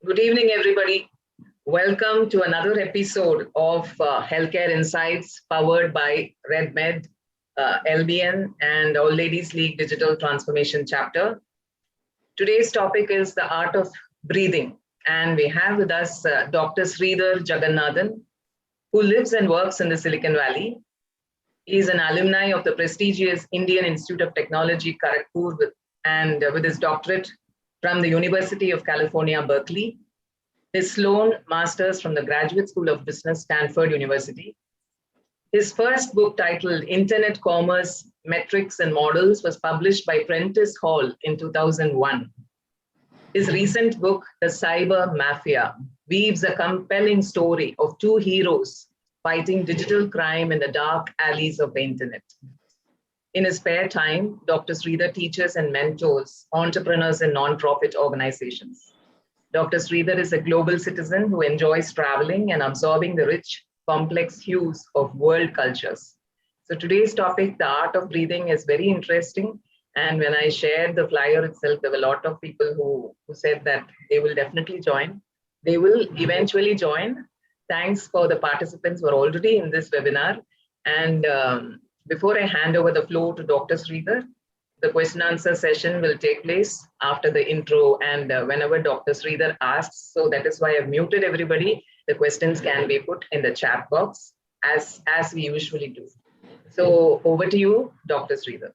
Good evening, everybody. Welcome to another episode of Healthcare Insights powered by RedMed, LBN, and All Ladies League Digital Transformation Chapter. Today's topic is the art of breathing. And we have with us Dr. Sridhar Jagannathan, who lives and works in the Silicon Valley. He is an alumni of the prestigious Indian Institute of Technology, Kharagpur, with his doctorate from the University of California, Berkeley, his Sloan Masters from the Graduate School of Business, Stanford University. His first book, titled Internet Commerce, Metrics and Models, was published by Prentice Hall in 2001. His recent book, The Cyber Mafia, weaves a compelling story of two heroes fighting digital crime in the dark alleys of the internet. In his spare time, Dr. Sridhar teaches and mentors entrepreneurs in nonprofit organizations. Dr. Sridhar is a global citizen who enjoys traveling and absorbing the rich, complex hues of world cultures. So today's topic, the art of breathing, is very interesting. And when I shared the flyer itself, there were a lot of people who said that they will definitely join. They will eventually join. Thanks for the participants who are already in this webinar. And before I hand over the floor to Dr. Sridhar, the question answer session will take place after the intro and whenever Dr. Sridhar asks. So that is why I've muted everybody. The questions can be put in the chat box as we usually do. So over to you, Dr. Sridhar.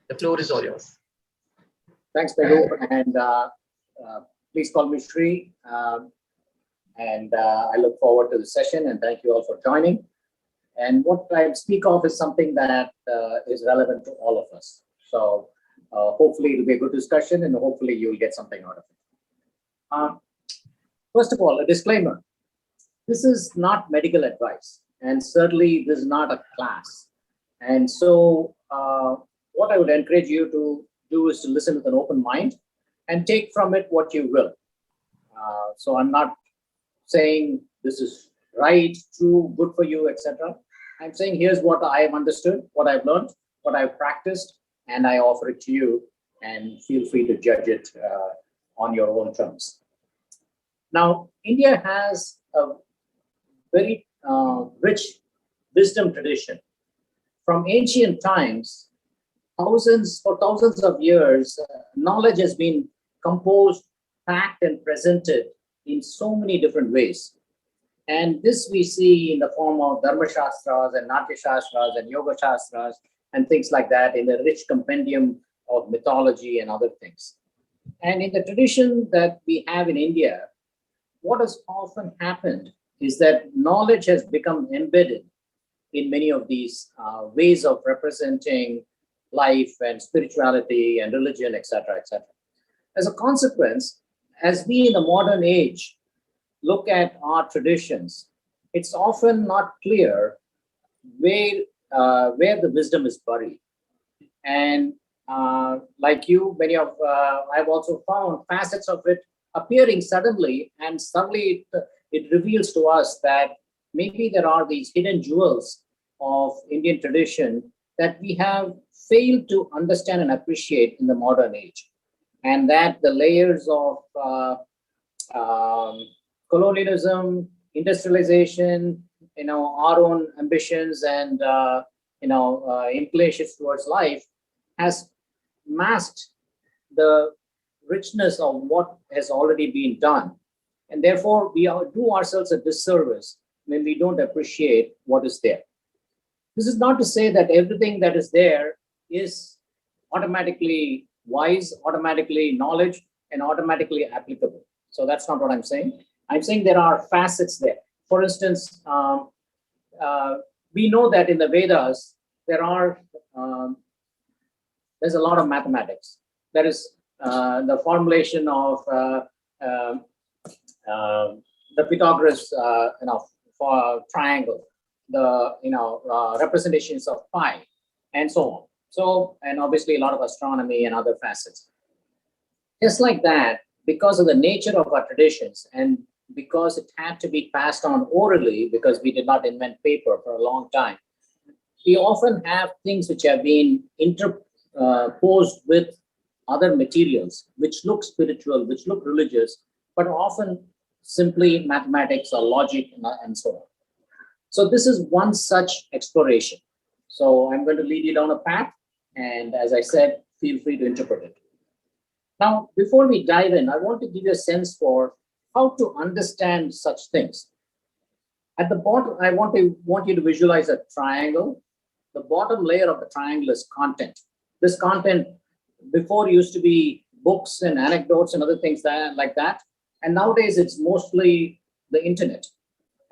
The floor is all yours. Thanks, Pegu, and please call me Sri. I look forward to the session, and thank you all for joining. And what I speak of is something that is relevant to all of us. So hopefully it'll be a good discussion, and hopefully you'll get something out of it. First of all, a disclaimer. This is not medical advice, and certainly this is not a class. And so what I would encourage you to do is to listen with an open mind and take from it what you will. So I'm not saying this is right, true, good for you, etc. I'm saying here's what I have understood, what I've learned, what I've practiced, and I offer it to you, and feel free to judge it on your own terms. Now, India has a very rich wisdom tradition. From ancient times, for thousands of years, knowledge has been composed, packed, and presented in so many different ways. And this we see in the form of Dharma Shastras and Natya Shastras and Yoga Shastras and things like that, in the rich compendium of mythology and other things. And in the tradition that we have in India, what has often happened is that knowledge has become embedded in many of these ways of representing life and spirituality and religion, etc., etc. As a consequence, as we in the modern age look at our traditions, it's often not clear where the wisdom is buried. And like you, many of I've also found facets of it appearing suddenly, and suddenly it reveals to us that maybe there are these hidden jewels of Indian tradition that we have failed to understand and appreciate in the modern age, and that the layers of colonialism, industrialization, our own ambitions and inclinations towards life has masked the richness of what has already been done. And therefore, we do ourselves a disservice when we don't appreciate what is there. This is not to say that everything that is there is automatically wise, automatically knowledge, and automatically applicable. So that's not what I'm saying. I'm saying there are facets there. For instance, we know that in the Vedas, there's a lot of mathematics. There is the formulation of the Pythagoras for triangle, the representations of pi, and so on. So, and obviously a lot of astronomy and other facets. Just like that, because of the nature of our traditions and because it had to be passed on orally, because we did not invent paper for a long time, we often have things which have been interposed with other materials, which look spiritual, which look religious, but often simply mathematics or logic and so on. So this is one such exploration. So I'm going to lead you down a path, and as I said, feel free to interpret it. Now, before we dive in, I want to give you a sense for how to understand such things. At the bottom, I want you to visualize a triangle. The bottom layer of the triangle is content. This content before used to be books and anecdotes and other things like that. And nowadays it's mostly the internet.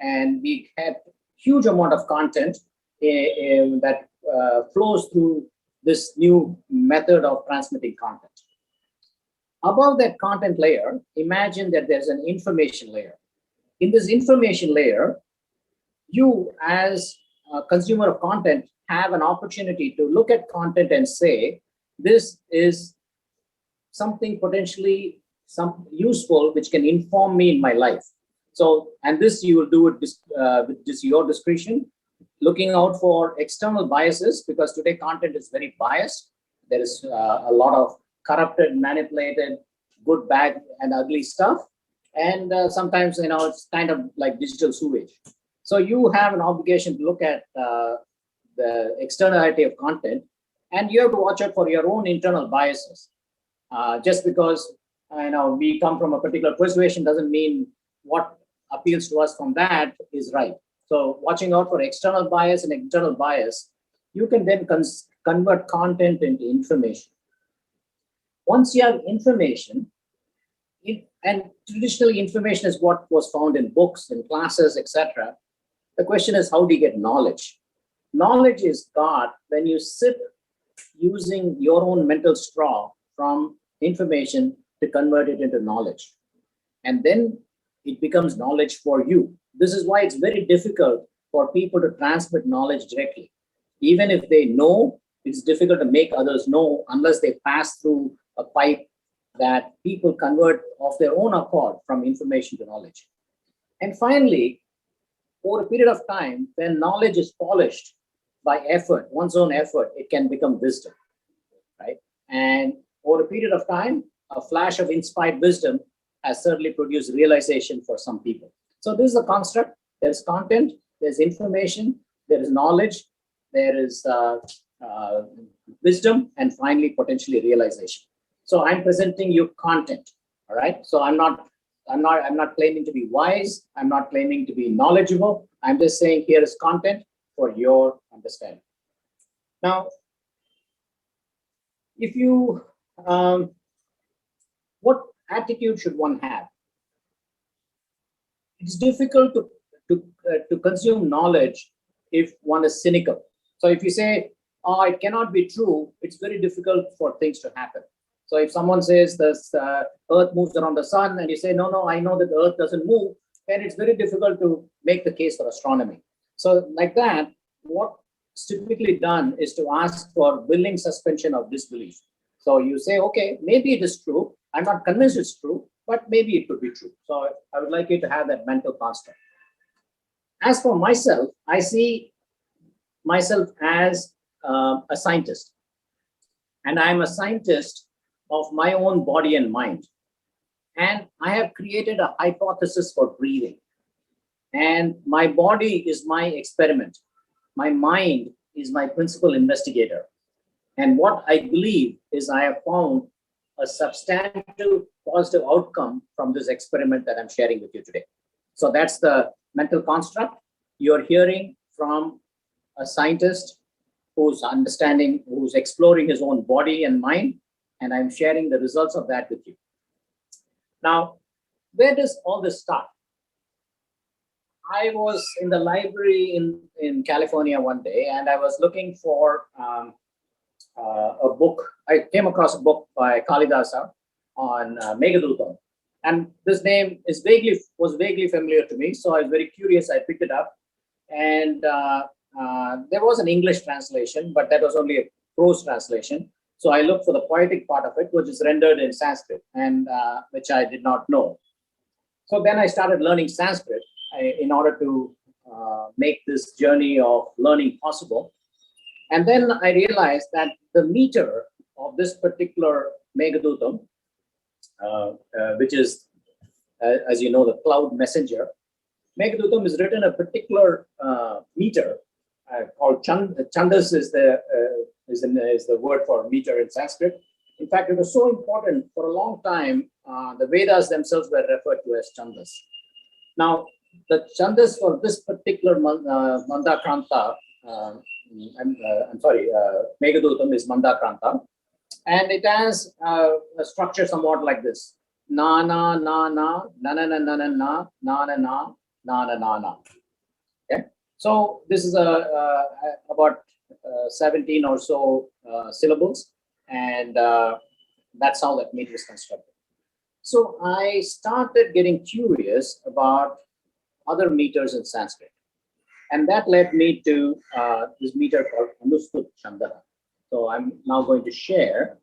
And we have huge amount of content that flows through this new method of transmitting content. Above that content layer, imagine that there's an information layer. In this information layer, you as a consumer of content have an opportunity to look at content and say, this is something potentially useful which can inform me in my life. So, and this you will do it with just your discretion, looking out for external biases, because today content is very biased. There is a lot of corrupted, manipulated, good, bad, and ugly stuff. And sometimes, it's kind of like digital sewage. So you have an obligation to look at the externality of content, and you have to watch out for your own internal biases. Just because we come from a particular persuasion doesn't mean what appeals to us from that is right. So watching out for external bias and internal bias, you can then convert content into information. Once you have information, and traditionally information is what was found in books, in classes, etc. The question is, how do you get knowledge? Knowledge is got when you sip using your own mental straw from information to convert it into knowledge. And then it becomes knowledge for you. This is why it's very difficult for people to transmit knowledge directly. Even if they know, it's difficult to make others know unless they pass through a pipe that people convert of their own accord from information to knowledge. And finally, over a period of time, when knowledge is polished by effort, one's own effort, it can become wisdom, right? And over a period of time, a flash of inspired wisdom has certainly produced realization for some people. So this is a construct. There's content, there's information, there is knowledge, there is wisdom, and finally, potentially realization. So I'm presenting you content, all right? So I'm not claiming to be wise. I'm not claiming to be knowledgeable. I'm just saying here is content for your understanding. Now, if you, what attitude should one have? It's difficult to consume knowledge if one is cynical. So if you say, oh, it cannot be true, it's very difficult for things to happen. So if someone says this earth moves around the sun, and you say, no, I know that the earth doesn't move, then it's very difficult to make the case for astronomy. So like that, what's typically done is to ask for willing suspension of disbelief. So you say, okay, maybe it is true. I'm not convinced it's true, but maybe it could be true. So I would like you to have that mental construct. As for myself, I see myself as a scientist. And I'm a scientist of my own body and mind. And I have created a hypothesis for breathing. And my body is my experiment. My mind is my principal investigator. And what I believe is I have found a substantial positive outcome from this experiment that I'm sharing with you today. So that's the mental construct. You're hearing from a scientist who's exploring his own body and mind, and I'm sharing the results of that with you. Now, where does all this start? I was in the library in California one day, and I was looking for a book. I came across a book by Kalidasa on Meghadutam. And this name was vaguely familiar to me, so I was very curious. I picked it up, and there was an English translation, but that was only a prose translation. So I looked for the poetic part of it, which is rendered in Sanskrit, and which I did not know. So then I started learning Sanskrit in order to make this journey of learning possible. And then I realized that the meter of this particular Meghadutam, which is as you know, the cloud messenger. Meghadutam is written a particular meter called Chandas is the word for meter in Sanskrit. In fact, it was so important for a long time. The Vedas themselves were referred to as Chandas. Now, the Chandas for this particular Mandakranta, Meghadutam is Mandakranta, and it has a structure somewhat like this: na na na na na na na na na na na na na na na na. Okay, so this is about 17 or so syllables, and that's how that meter is constructed. So I started getting curious about other meters in Sanskrit, and that led me to this meter called Anustubh Chandah. So I'm now going to share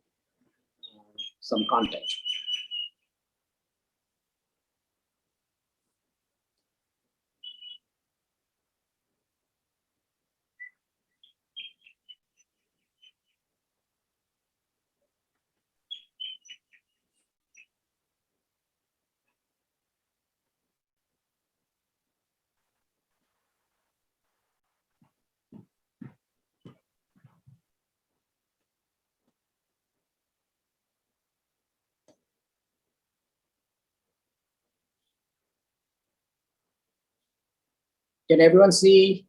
some context. Can everyone see?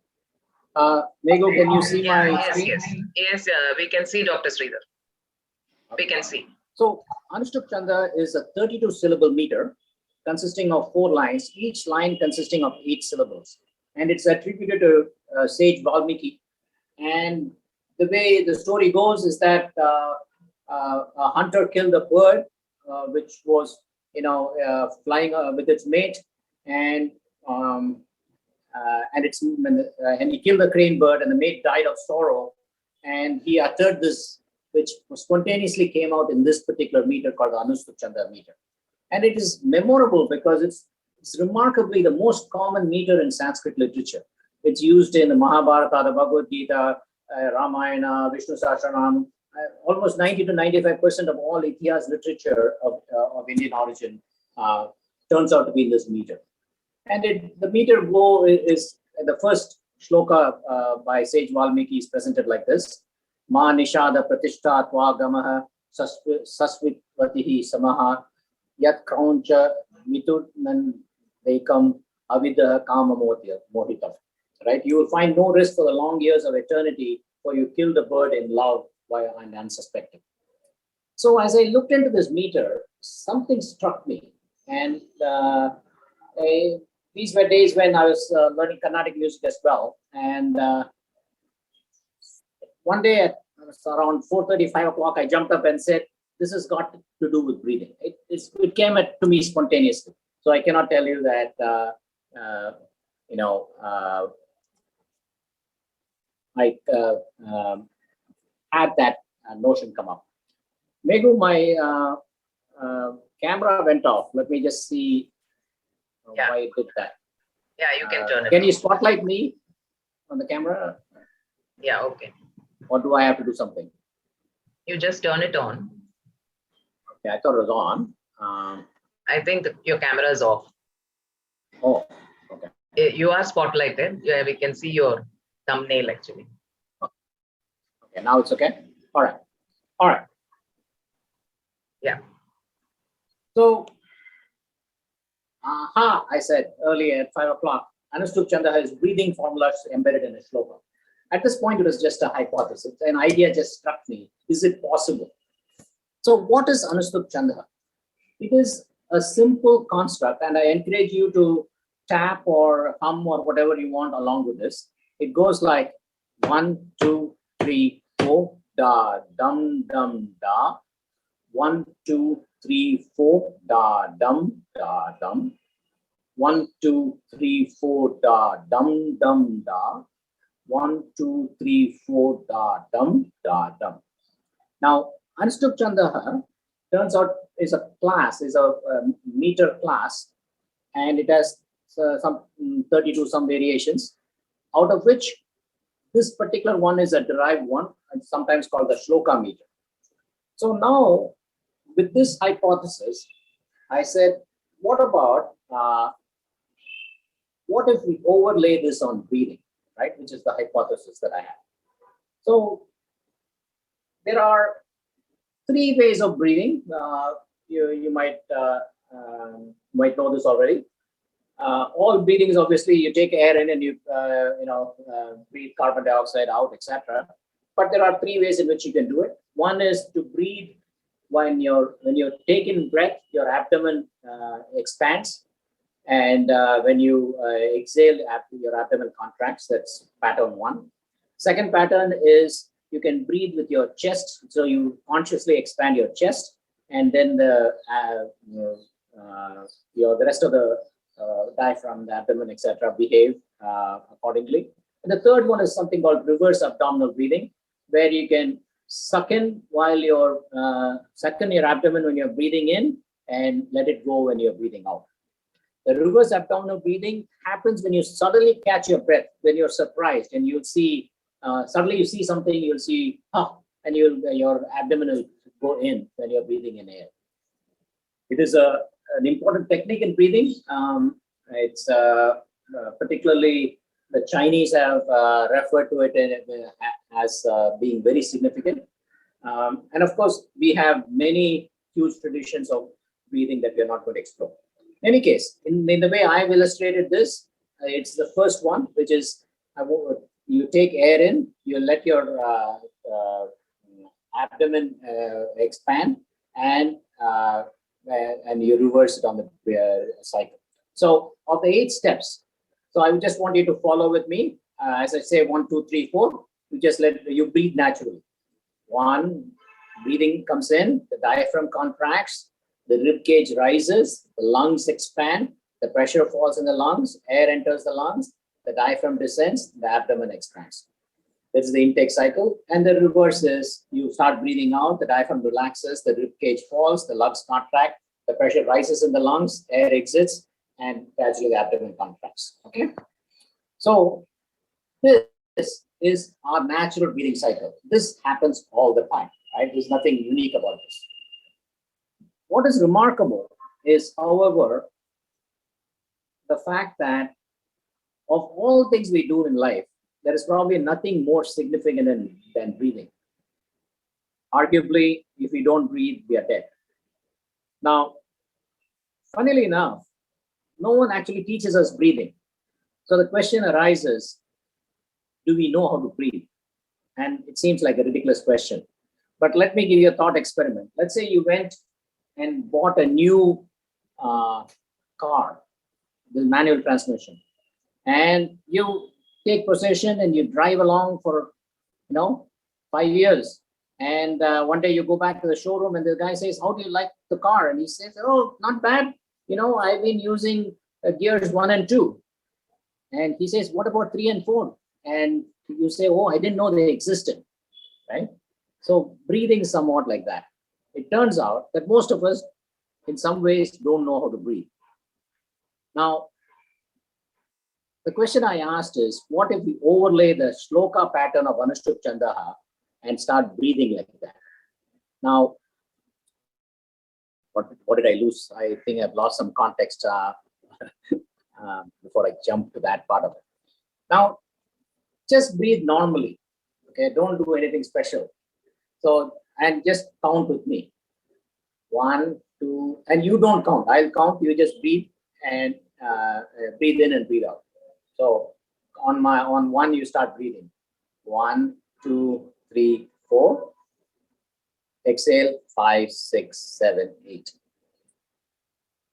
Nego, can you see my screen? Yes, we can see Dr. Sridhar. Okay. We can see. So Anustubh Chandah is a 32 syllable meter consisting of 4 lines, each line consisting of 8 syllables. And it's attributed to Sage Valmiki. And the way the story goes is that a hunter killed a bird, which was, flying with its mate, and he killed the crane bird, and the mate died of sorrow, and he uttered this, which spontaneously came out in this particular meter called the Anustubh Chandah meter. And it is memorable because it's remarkably the most common meter in Sanskrit literature. It's used in the Mahabharata, the Bhagavad Gita, Ramayana, Vishnu Sahasranam. Almost 90 to 95% of all Itihas literature of Indian origin turns out to be in this meter. And the meter go is the first shloka by Sage Valmiki is presented like this: Ma nishada pratishtha tva gamaha sasvitvatihi samaha yat krauncha mitudnan dekam avidah kama mohitam. Right? You will find no rest for the long years of eternity, for you killed a bird in love and unsuspecting. So as I looked into this meter, something struck me. And these were days when I was learning Carnatic music as well. And one day at around 4:30, 5 o'clock, I jumped up and said, this has got to do with breathing. It came to me spontaneously. So I cannot tell you that, I had that notion come up. Meghu, my camera went off. Let me just see why it did that. Yeah, you can turn it Can on. you spotlight me on the camera? Yeah, okay. Or do I have to do something? You just turn it on. Okay, I thought it was on. I think your camera is off. Oh, okay. You are spotlighted. Yeah, we can see your thumbnail actually. Okay, now it's okay. All right. Yeah. So, I said earlier at 5 o'clock, Anustubh Chandah has breathing formulas embedded in a shloka. At this point, it was just a hypothesis. An idea just struck me. Is it possible? So what is Anustubh Chandah? It is a simple construct, and I encourage you to tap or hum or whatever you want along with this. It goes like 1, 2, 3, 4, da, dum, dum, da. 1, 2, 3, 4, da, dum, da, dum. 1, 2, 3, 4, da, dum, dum, da. 1, 2, 3, 4, da, dum, da, dum. Now, Anustubh Chandah turns out is a class, is a meter class, and it has some 32 some variations, out of which this particular one is a derived one, and sometimes called the shloka meter. So now, with this hypothesis, I said, what about, what if we overlay this on breathing, right? Which is the hypothesis that I have. So there are three ways of breathing. You might know this already. All breathing is obviously you take air in and you breathe carbon dioxide out, etc. But there are three ways in which you can do it. One is to breathe when you're taking breath, your abdomen expands, and when you exhale, your abdomen contracts. That's pattern one. Second pattern is you can breathe with your chest, so you consciously expand your chest, and then the rest of the diaphragm, the abdomen, etc., behave accordingly. And the third one is something called reverse abdominal breathing, where you can suck in while you're suck in your abdomen when you're breathing in, and let it go when you're breathing out. The reverse abdominal breathing happens when you suddenly catch your breath, when you're surprised, and you'll see suddenly you see something, you'll see and your abdomen will go in when you're breathing in air. It is an important technique in breathing. It's particularly the Chinese have referred to it as being very significant. And of course, we have many huge traditions of breathing that we are not going to explore. In any case, in the way I've illustrated this, it's the first one, which is you take air in, you let your abdomen expand, and you reverse it on the cycle. So of the 8 steps, so I would just want you to follow with me. As I say, 1, 2, 3, 4, you just let you breathe naturally. 1, breathing comes in, the diaphragm contracts, the rib cage rises, the lungs expand, the pressure falls in the lungs, air enters the lungs, the diaphragm descends, the abdomen expands. This is the intake cycle. And the reverse is you start breathing out, the diaphragm relaxes, the rib cage falls, the lungs contract, the pressure rises in the lungs, air exits, and gradually the abdomen contracts. Okay. So this is our natural breathing cycle. This happens all the time, right? There's nothing unique about this. What is remarkable is, however, the fact that of all things we do in life, there is probably nothing more significant than breathing. Arguably, if we don't breathe, we are dead. Now, funnily enough, no one actually teaches us breathing. So the question arises, do we know how to breathe? And it seems like a ridiculous question. But let me give you a thought experiment. Let's say you went and bought a new car with manual transmission, and you take possession and you drive along for 5 years, and one day you go back to the showroom and the guy says, how do you like the car? And he says, oh, not bad, I've been using gears 1 and 2. And he says, what about 3 and 4? And you say, oh, I didn't know they existed, right? So breathing is somewhat like that. It turns out that most of us in some ways don't know how to breathe. Now, the question I asked is, what if we overlay the shloka pattern of Anustubh Chandah and start breathing like that? Now, what did I lose? I think I've lost some context before I jump to that part of it. Now, just breathe normally. Okay, don't do anything special. So, and just count with me. 1, 2, and you don't count. I'll count. You just breathe and breathe in and breathe out. So on 1, you start breathing. 1, 2, 3, 4. Exhale 5, 6, 7, 8.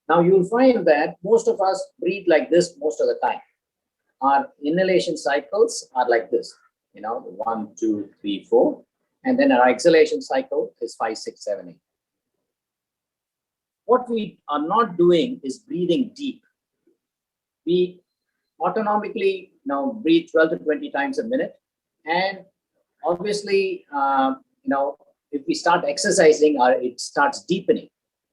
Now you'll find that most of us breathe like this most of the time. Our inhalation cycles are like this, 1, 2, 3, 4. And then our exhalation cycle is 5, 6, 7, 8. What we are not doing is breathing deep. We autonomically breathe 12 to 20 times a minute. And obviously, if we start exercising, it starts deepening.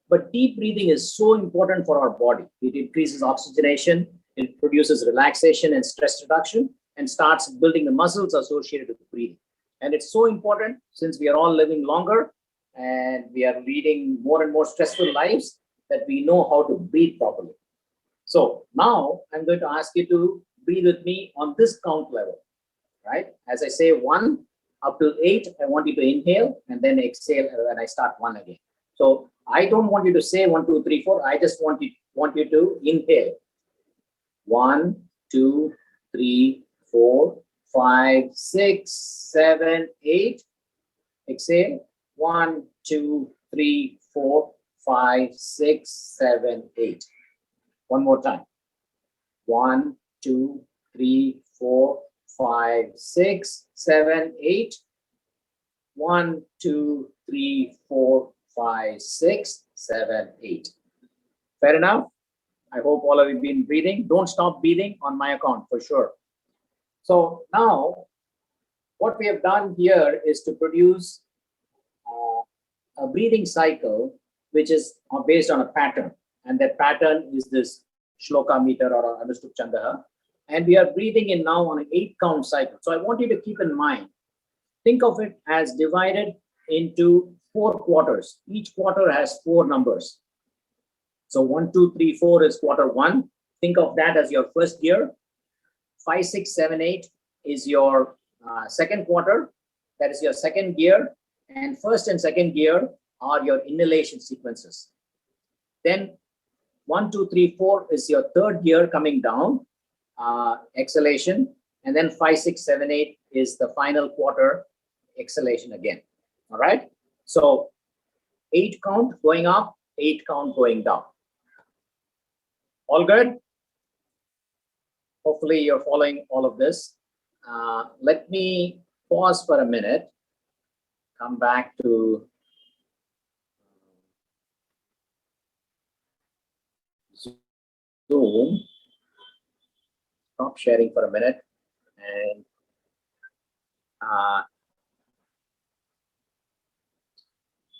But deep breathing is so important for our body. It increases oxygenation, it produces relaxation and stress reduction, and starts building the muscles associated with breathing. And it's so important since we are all living longer and we are leading more and more stressful lives, that we know how to breathe properly. So now I'm going to ask you to breathe with me on this count level, right? As I say 1 up to 8, I want you to inhale and then exhale when I start 1 again. So I don't want you to say 1, 2, 3, 4. I just want you to inhale. 1, 2, 3, 4, 5, 6, 7, 8. Exhale. 1, 2, 3, 4, 5, 6, 7, 8. One more time. 1, 2, 3, 4, 5, 6, 7, 8. 1, 2, 3, 4, 5, 6, 7, 8. Fair enough? I hope all of you have been breathing. Don't stop breathing on my account for sure. So now what we have done here is to produce a breathing cycle which is based on a pattern. And that pattern is this shloka meter or Anustubh Chandah. And we are breathing in now on an 8-count cycle. So I want you to keep in mind, think of it as divided into 4 quarters. Each quarter has 4 numbers. So 1, 2, 3, 4 is quarter 1. Think of that as your first gear. 5, 6, 7, 8 is your second quarter. That is your second gear. And first and second gear are your inhalation sequences. Then 1, 2, 3, 4 is your third gear coming down, exhalation. And then 5, 6, 7, 8 is the final quarter, exhalation again. All right. So 8 count going up, 8 count going down. All good? Hopefully you're following all of this. Let me pause for a minute. Come back to Zoom. Stop sharing for a minute. And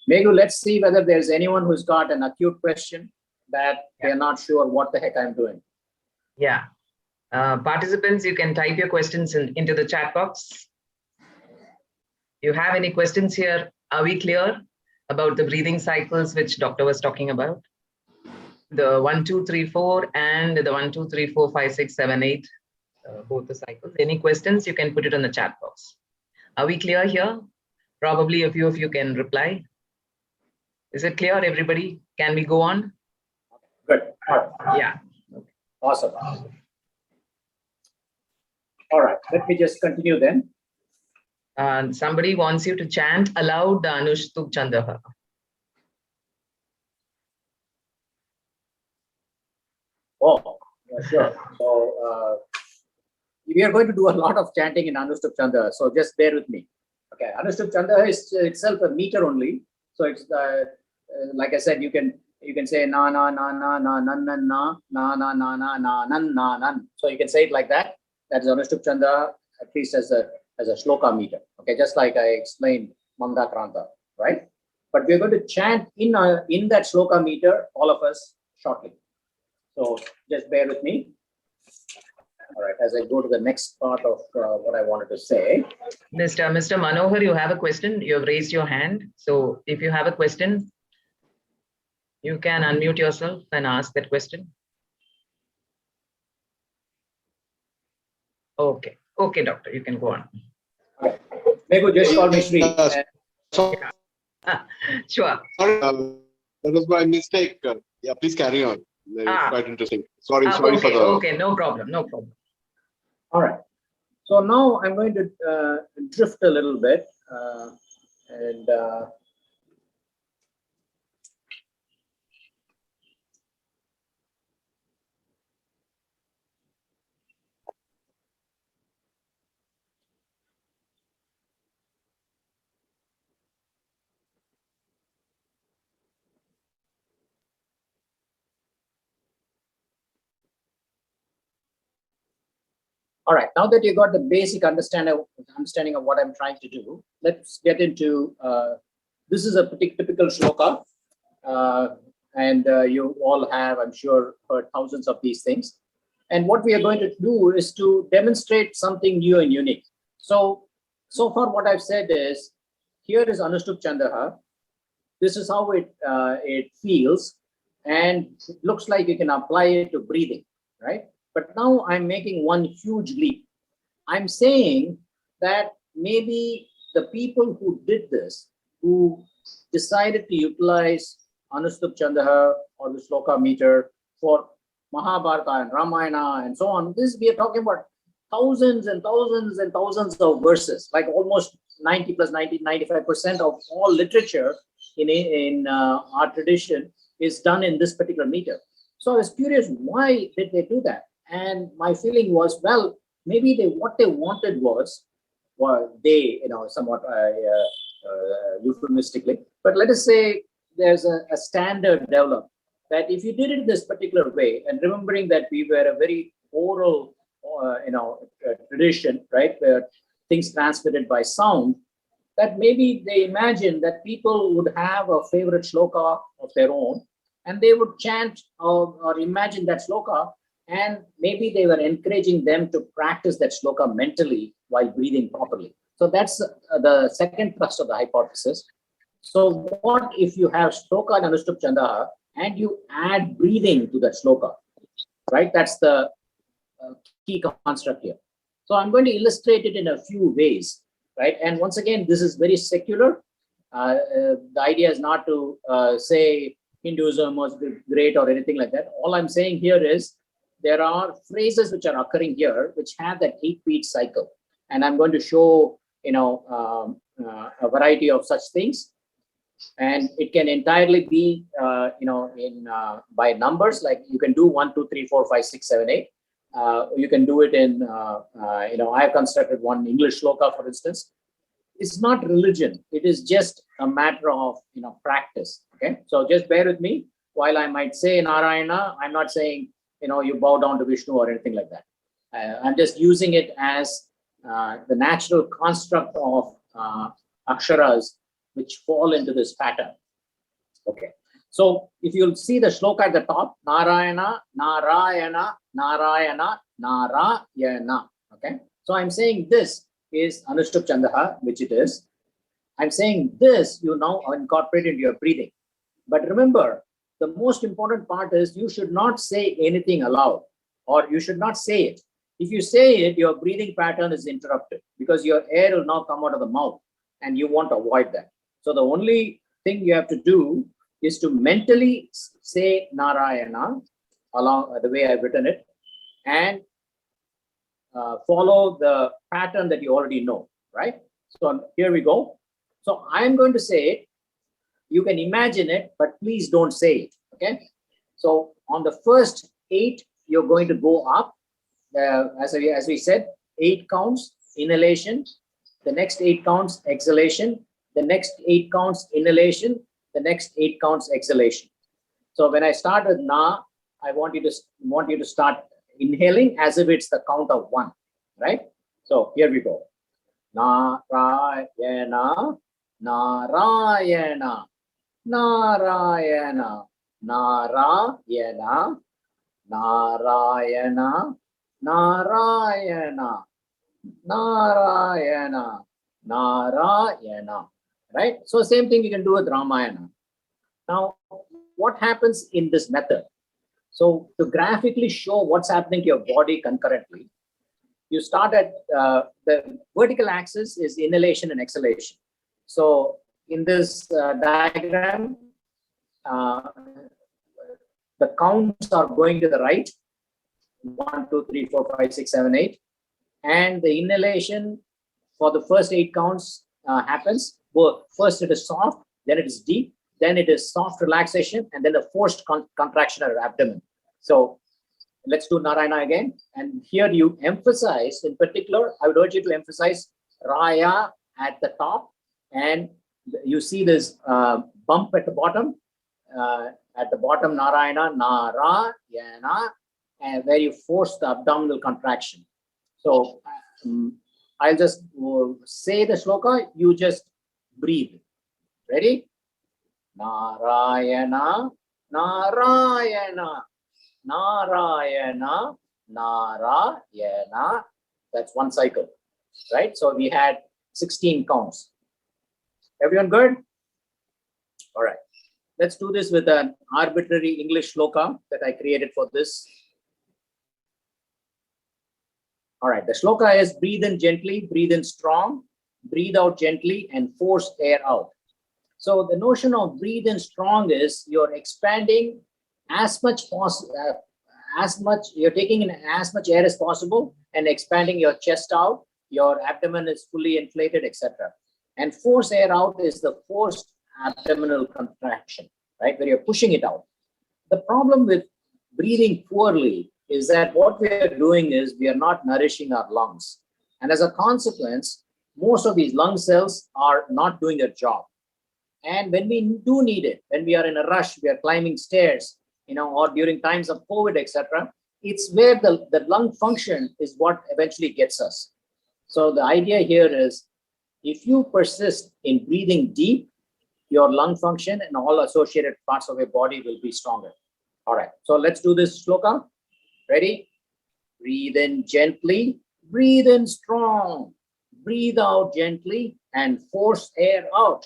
Meghu, let's see whether there's anyone who's got an acute question that they're not sure what the heck I'm doing. Yeah. Participants, you can type your questions into the chat box. You have any questions here? Are we clear about the breathing cycles which doctor was talking about? The 1, 2, 3, 4 and the 1, 2, 3, 4, 5, 6, 7, 8, both the cycles. Any questions, you can put it in the chat box. Are we clear here? Probably a few of you can reply. Is it clear, everybody? Can we go on? Good. All right. Yeah. Awesome. All right. Let me just continue then. Somebody wants you to chant aloud the Anustubh Chandah. Oh, yeah, sure. So we are going to do a lot of chanting in Anustubh Chandah. So just bear with me. Okay. Anustubh Chandah is itself a meter only. So it's like I said, you can say na na na na na na na na na na na na na na na. So you can say it like that. That is Anustubh Chandah, at least as a shloka meter. Okay, just like I explained Manda Kranta, right? But we're going to chant in that shloka meter, all of us, shortly. So just bear with me. All right, as I go to the next part of what I wanted to say. Mr. Manohar, you have a question. You have raised your hand. So if you have a question, you can unmute yourself and ask that question. Okay. Okay, doctor, you can go on. Okay. Meghu, just call me Sri. Sure. Sorry, that was my mistake. Yeah, please carry on. It's quite interesting. Sorry okay, for the... Okay, no problem, no problem. All right. So now I'm going to drift a little bit and all right, now that you got the basic understanding of what I'm trying to do, let's get into, this is a typical shloka, and you all have, I'm sure, heard thousands of these things. And what we are going to do is to demonstrate something new and unique. So far what I've said is, here is Anustubh Chandah. This is how it feels. and it looks like you can apply it to breathing, right? But now I'm making one huge leap. I'm saying that maybe the people who did this, who decided to utilize Anustubh Chandah or the Shloka meter for Mahabharata and Ramayana and so on, this we are talking about thousands and thousands and thousands of verses, like almost 90 plus 90, 95% of all literature in our tradition is done in this particular meter. So I was curious, why did they do that? And my feeling was, well, maybe what they wanted was, well, they, somewhat euphemistically, but let us say there's a standard developed that if you did it this particular way, and remembering that we were a very oral, tradition, right, where things transmitted by sound, that maybe they imagined that people would have a favorite shloka of their own, and they would chant or imagine that shloka, and maybe they were encouraging them to practice that shloka mentally while breathing properly. So that's the second thrust of the hypothesis. So what if you have shloka and Anustubh Chandah and you add breathing to that shloka, right? That's the key construct here. So I'm going to illustrate it in a few ways, right? And once again, this is very secular. The idea is not to say Hinduism was great or anything like that. All I'm saying here is there are phrases which are occurring here which have that 8-beat cycle. And I'm going to show, a variety of such things. And it can entirely be, by numbers, like you can do 1, 2, 3, 4, 5, 6, 7, 8. You can do it in, I have constructed one English shloka, for instance. It's not religion. It is just a matter of, practice. Okay. So just bear with me. While I might say Narayana, I'm not saying, you bow down to Vishnu or anything like that. I'm just using it as the natural construct of aksharas which fall into this pattern. Okay. So if you'll see the shloka at the top, Narayana, Narayana, Narayana, Narayana. Okay. So I'm saying this is Anustubh Chandah, which it is. I'm saying this you now incorporate into your breathing. But remember, the most important part is you should not say anything aloud, or you should not say it. If you say it, your breathing pattern is interrupted because your air will now come out of the mouth and you want to avoid that. So the only thing you have to do is to mentally say Narayana along the way I've written it and follow the pattern that you already know, right? So here we go. So I'm going to say it. You can imagine it, but please don't say it, okay? So on the first 8, you're going to go up. As we said, 8 counts, inhalation. The next 8 counts, exhalation. The next 8 counts, inhalation. The next 8 counts, exhalation. So when I start with Na, I want you to start inhaling as if it's the count of 1, right? So here we go. Narayana, Narayana, Narayana, Narayana, Narayana, Narayana, Narayana, Narayana, right? So same thing you can do with Ramayana. Now, what happens in this method? So to graphically show what's happening to your body concurrently, you start at the vertical axis is inhalation and exhalation. So in this diagram, the counts are going to the right, 1, 2, 3, 4, 5, 6, 7, 8. And the inhalation for the first 8 counts happens. First it is soft, then it is deep, then it is soft relaxation, and then the forced contraction of abdomen. So let's do Narayana again. And here you emphasize, in particular, I would urge you to emphasize Raya at the top. And you see this bump at the bottom. At the bottom, Narayana, Narayana, and where you force the abdominal contraction. So I'll just say the shloka, you just breathe. Ready? Narayana, Narayana, Narayana, Narayana. That's one cycle, right? So we had 16 counts. Everyone good? All right. let's do this with an arbitrary English shloka that I created for this. All right, the shloka is breathe in gently, breathe in strong, breathe out gently, and force air out. So the notion of breathe in strong is you're expanding as much you're taking in as much air as possible and expanding your chest out, your abdomen is fully inflated, etc. And force air out is the forced abdominal contraction, right, where you're pushing it out. The problem with breathing poorly is that what we are doing is we are not nourishing our lungs. And as a consequence, most of these lung cells are not doing their job. And when we do need it, when we are in a rush, we are climbing stairs, or during times of COVID, etc., it's where the lung function is what eventually gets us. So the idea here is if you persist in breathing deep, your lung function and all associated parts of your body will be stronger. All right, so let's do this shloka. Ready? Breathe in gently, breathe in strong, breathe out gently and force air out.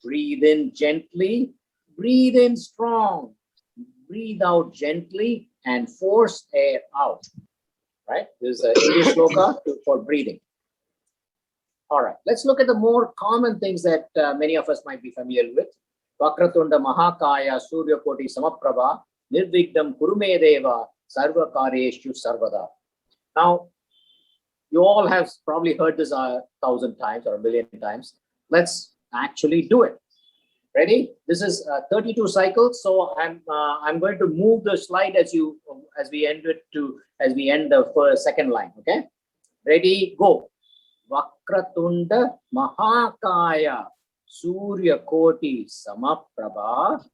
Breathe in gently, breathe in strong, breathe out gently and force air out. Right? This is an English shloka for breathing. All right, let's look at the more common things that many of us might be familiar with. Vakratunda Mahakaya Surya Koti Samaprabha Nirvignam Kurume Deva Sarva Karyeshu Sarvada. Now, you all have probably heard this 1,000 times or 1,000,000 times. Let's actually do it. Ready? This is 32 cycles. So I'm going to move the slide as we end the second line. Okay. Ready? Go. Vakratunda Mahakaya Surya Koti Samaprabha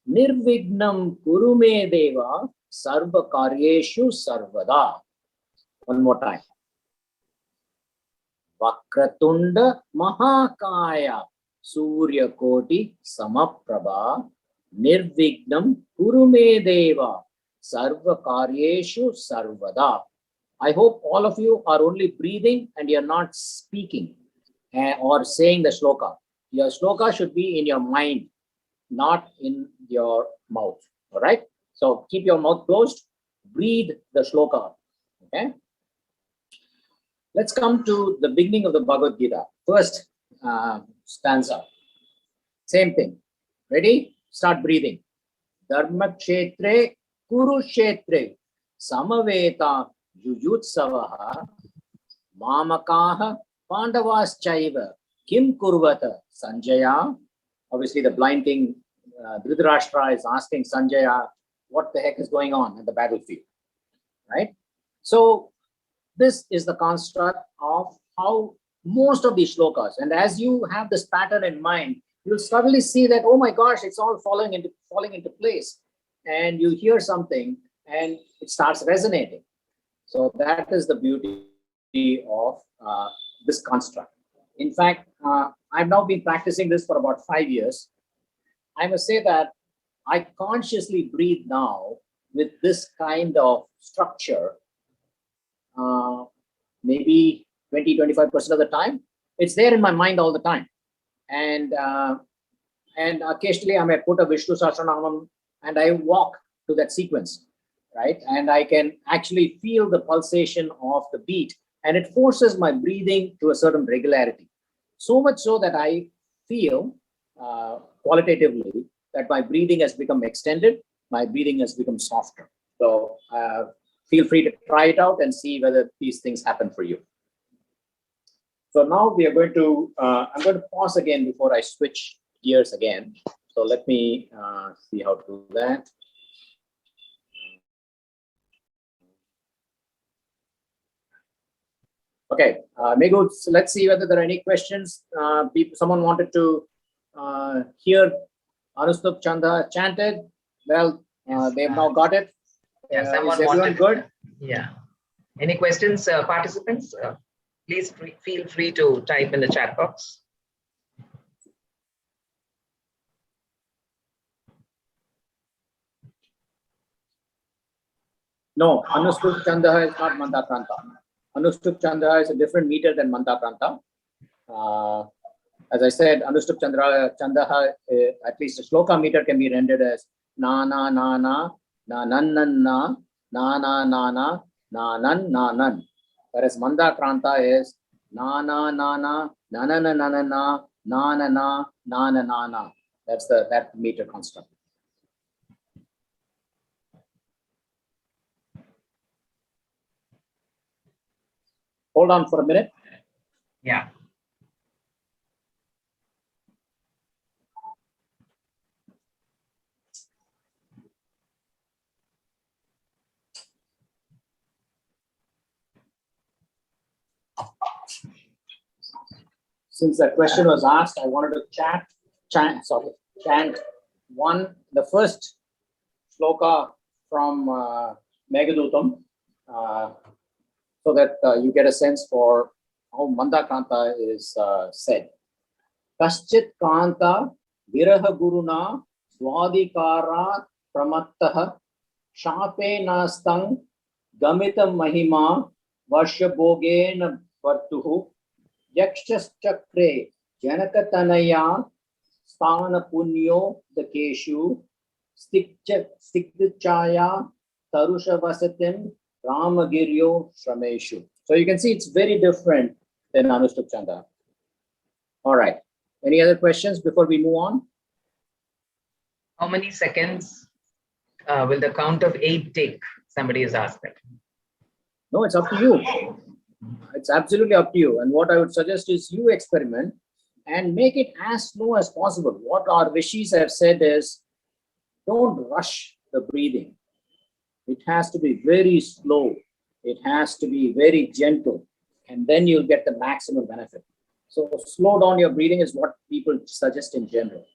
Nirvignam Kurume Deva Sarva Karyeshu Sarvada. One more time. Vakratunda Mahakaya Surya Koti Samaprabha Nirvignam Kurume Deva Sarva Karyeshu Sarvada. I hope all of you are only breathing and you're not speaking or saying the shloka. Your shloka should be in your mind, not in your mouth. All right? So keep your mouth closed, breathe the shloka. Okay? Let's come to the beginning of the Bhagavad Gita. First stanza. Same thing. Ready? Start breathing. Dharma kshetre kurukshetre samaveta yuyutsavaha mamakaha pandavaschaiva kim kurvata Sanjaya. Obviously, the blind king Dhritarashtra is asking Sanjaya what the heck is going on at the battlefield, right? So this is the construct of how most of these shlokas, and as you have this pattern in mind, you'll suddenly see that, oh my gosh, it's all falling into place, and you hear something and it starts resonating. So that is the beauty of this construct. In fact, I've now been practicing this for about 5 years. I must say that I consciously breathe now with this kind of structure, maybe 20-25% of the time. It's there in my mind all the time. And occasionally I may put a Vishnu Sahasranamam and I walk to that sequence, right? And I can actually feel the pulsation of the beat, and it forces my breathing to a certain regularity. So much so that I feel qualitatively that my breathing has become extended, my breathing has become softer. So feel free to try it out and see whether these things happen for you. So now we are going to, I'm going to pause again before I switch gears again. So let me see how to do that. Okay, Meghu, let's see whether there are any questions. Someone wanted to hear Anustubh Chandah chanted. Well, they've now got it. Yeah, someone is everyone wanted, good? Yeah. Any questions, participants? Please feel free to type in the chat box. No, Anustubh Chandah is not Mandakranta. Anustubh Chandah is a different meter than Mandakranta. As I said, Anustubh Chandah, at least a shloka meter can be rendered as na na na na na nan nan na na na na na na nan na nan. Whereas Manda Kranta is na na na na na na na na na na na na na na na na na. That's that meter construct. Hold on for a minute. Yeah. Since that question was asked, I wanted to chant the first shloka from Meghadutam, so that you get a sense for how Manda Kanta is said. Kaschit Kanta Viraha Guruna Swadikara Pramattaha Shape Nastang Gamitam Mahima Varshabogena Vartuhu Yakshas Chakre Janakatanaya Sthana Punyo Dakeshu Stikdichaya Tarusha Vasatim Ramagiryo Shrameshu. So you can see it's very different than Anustubh Chandah. All right. Any other questions before we move on? How many seconds will the count of 8 take? Somebody is asking. No, it's up to you. It's absolutely up to you. And what I would suggest is you experiment and make it as slow as possible. What our rishis have said is, don't rush the breathing. It has to be very slow. It has to be very gentle. And then you'll get the maximum benefit. So slow down your breathing is what people suggest in general.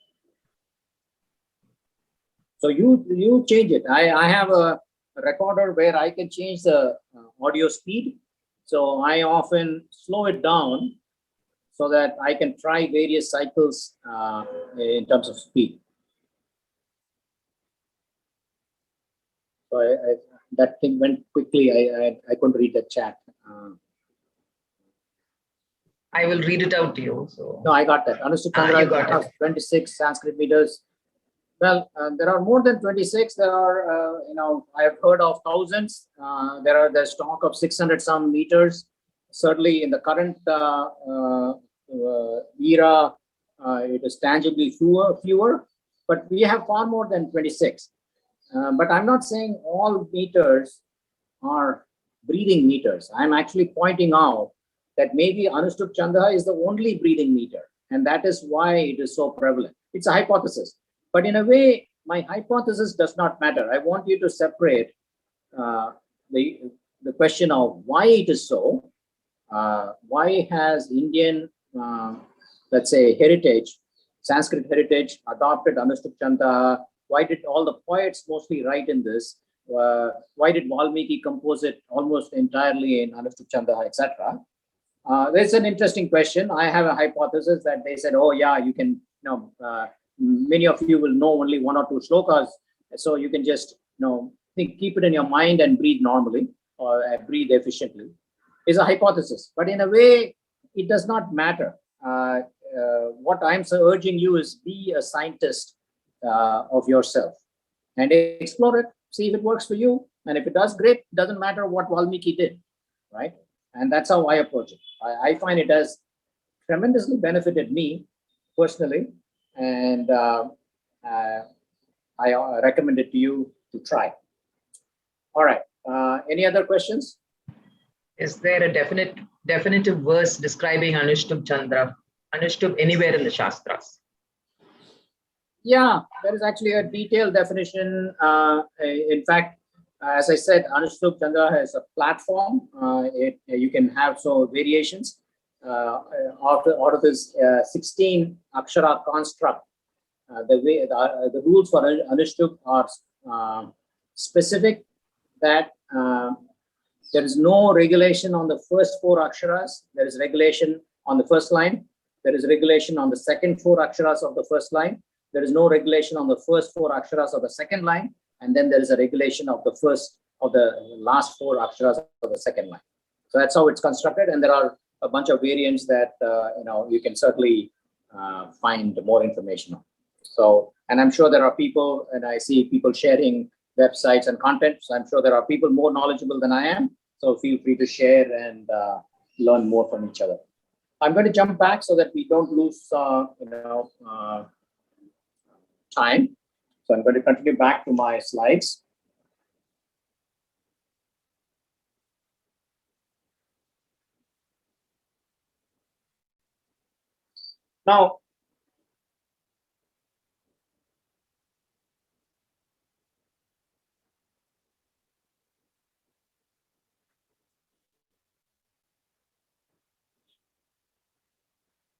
So you change it. I have a recorder where I can change the audio speed. So I often slow it down so that I can try various cycles in terms of speed. So that thing went quickly. I couldn't read the chat. I will read it out to you. So no, I got that. Anustubh Chandah, 26 Sanskrit meters. Well, there are more than 26. There are, I have heard of thousands. There's talk of 600 some meters. Certainly in the current era, it is tangibly fewer, but we have far more than 26. But I'm not saying all meters are breathing meters. I'm actually pointing out that maybe Anustubh Chandah is the only breathing meter, and that is why it is so prevalent. It's a hypothesis. But in a way, my hypothesis does not matter. I want you to separate the question of why it is so. Why has Indian, let's say, heritage, Sanskrit heritage, adopted Anustubh Chandah? Why did all the poets mostly write in this? Why did Valmiki compose it almost entirely in Anustubh Chandah, etc.? That's an interesting question. I have a hypothesis that they said, oh yeah, you can, many of you will know only 1 or 2 shlokas, so you can just keep it in your mind and breathe normally or breathe efficiently. Is a hypothesis, but in a way it does not matter. What I'm urging you is be a scientist of yourself and explore it, see if it works for you, and if it does, great. Doesn't matter what Valmiki did, right? And that's how I approach it. I find it has tremendously benefited me personally, and I recommend it to you to try. All right. Any other questions? Is there a definitive verse describing Anustubh Chandah, Anustubh anywhere in the Shastras? Yeah, there is actually a detailed definition. In fact, as I said, Anustubh Chandah has a platform. You can have variations out of this 16 Akshara construct. The rules for Anustubh are specific, that there is no regulation on the first 4 Aksharas. There is regulation on the first line. There is regulation on the second 4 Aksharas of the first line. There is no regulation on the first 4 Aksharas of the second line. And then there is a regulation of the last 4 Aksharas of the second line. So that's how it's constructed. And there are a bunch of variants that, you can certainly find more information on. So, and I'm sure there are people, and I see people sharing websites and content. So I'm sure there are people more knowledgeable than I am. So feel free to share and learn more from each other. I'm going to jump back so that we don't lose, time. So I'm going to continue back to my slides. Now,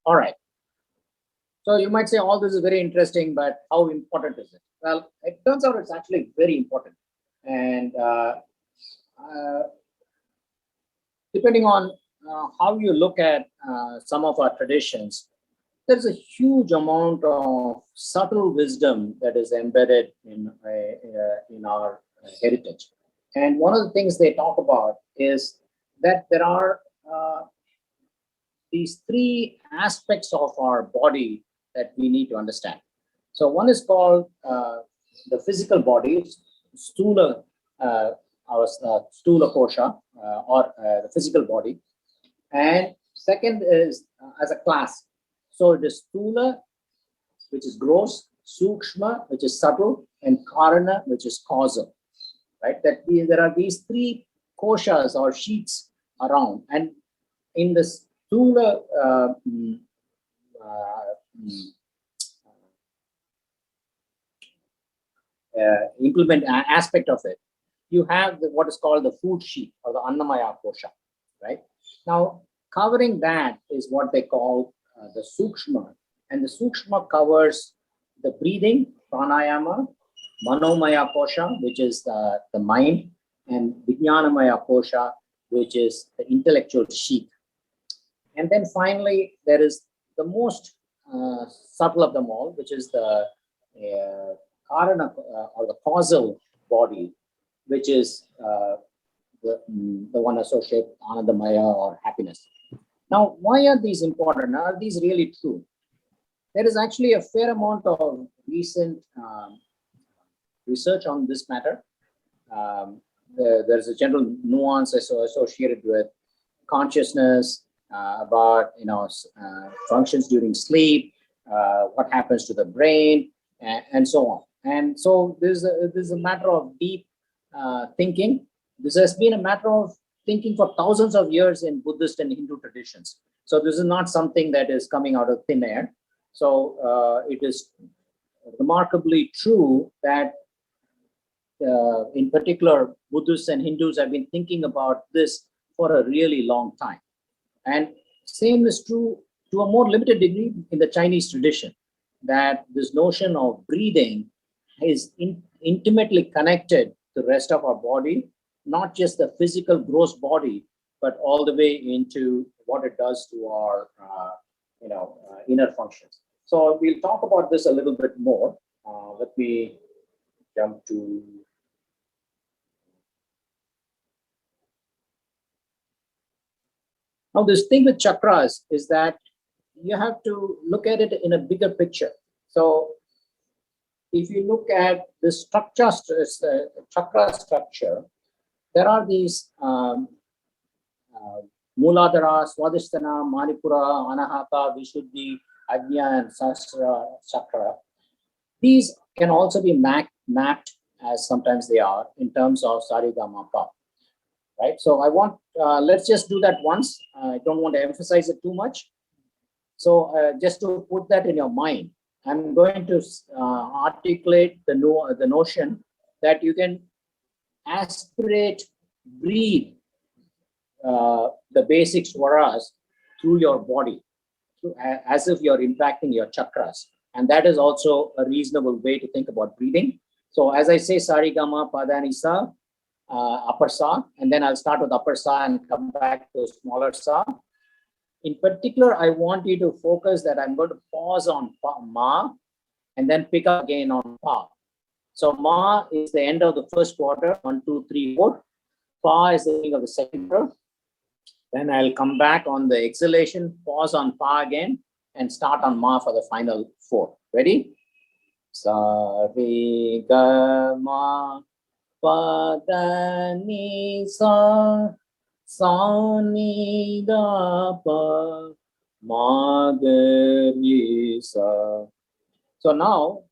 all right. So you might say all this is very interesting, but how important is it? Well, it turns out it's actually very important. And depending on how you look at some of our traditions, there's a huge amount of subtle wisdom that is embedded in our heritage. And one of the things they talk about is that there are these three aspects of our body that we need to understand. So one is called the physical body, stula, our stula kosha, or the physical body. And second is as a class. So it is stula, which is gross, sukshma, which is subtle, and karana, which is causal. Right? That there are these three koshas or sheets around, and in the stula aspect of it, you have what is called the food sheet or the annamaya kosha, right? Now, covering that is what they call the sukshma, and the sukshma covers the breathing, pranayama, manomaya kosha, which is the mind, and vijnanamaya kosha, which is the intellectual sheet. And then finally, there is the most subtle of them all, which is the karana or the causal body, which is the one associated with anandamaya or happiness. Now, why are these important? Are these really true? There is actually a fair amount of recent research on this matter. There's a general nuance associated with consciousness, about functions during sleep, what happens to the brain, and so on. And so this is a matter of deep thinking. This has been a matter of thinking for thousands of years in Buddhist and Hindu traditions. So this is not something that is coming out of thin air. So it is remarkably true that in particular, Buddhists and Hindus have been thinking about this for a really long time. And same is true to a more limited degree in the Chinese tradition, that this notion of breathing is intimately connected to the rest of our body, not just the physical gross body, but all the way into what it does to our inner functions. So we'll talk about this a little bit more. Let me jump to. Now, this thing with chakras is that you have to look at it in a bigger picture. So if you look at the chakra structure, there are these Muladhara, Swadhisthana, Manipura, Anahata, Vishuddhi, Ajna, and Sahasrara chakra. These can also be mapped, as sometimes they are, in terms of Sarigama-pa. Right? So I want, let's just do that once. I don't want to emphasize it too much. So just to put that in your mind, I'm going to articulate the notion that you can aspirate, breathe the basic swaras through your body, as if you're impacting your chakras. And that is also a reasonable way to think about breathing. So as I say, Sarigama, Padanisa, upper sa, and then I'll start with upper sa and come back to smaller sa. In particular, I want you to focus that I'm going to pause on ma and then pick up again on pa. So ma is the end of the first quarter, 1, 2, 3, 4. Pa is the beginning of the second quarter. Then I'll come back on the exhalation, pause on pa again, and start on Ma for the final four. Ready? Sa, re, ga, ma, pa, da, ni, sa, sa, ni, da, pa, ma, ga, ni, sa. So now,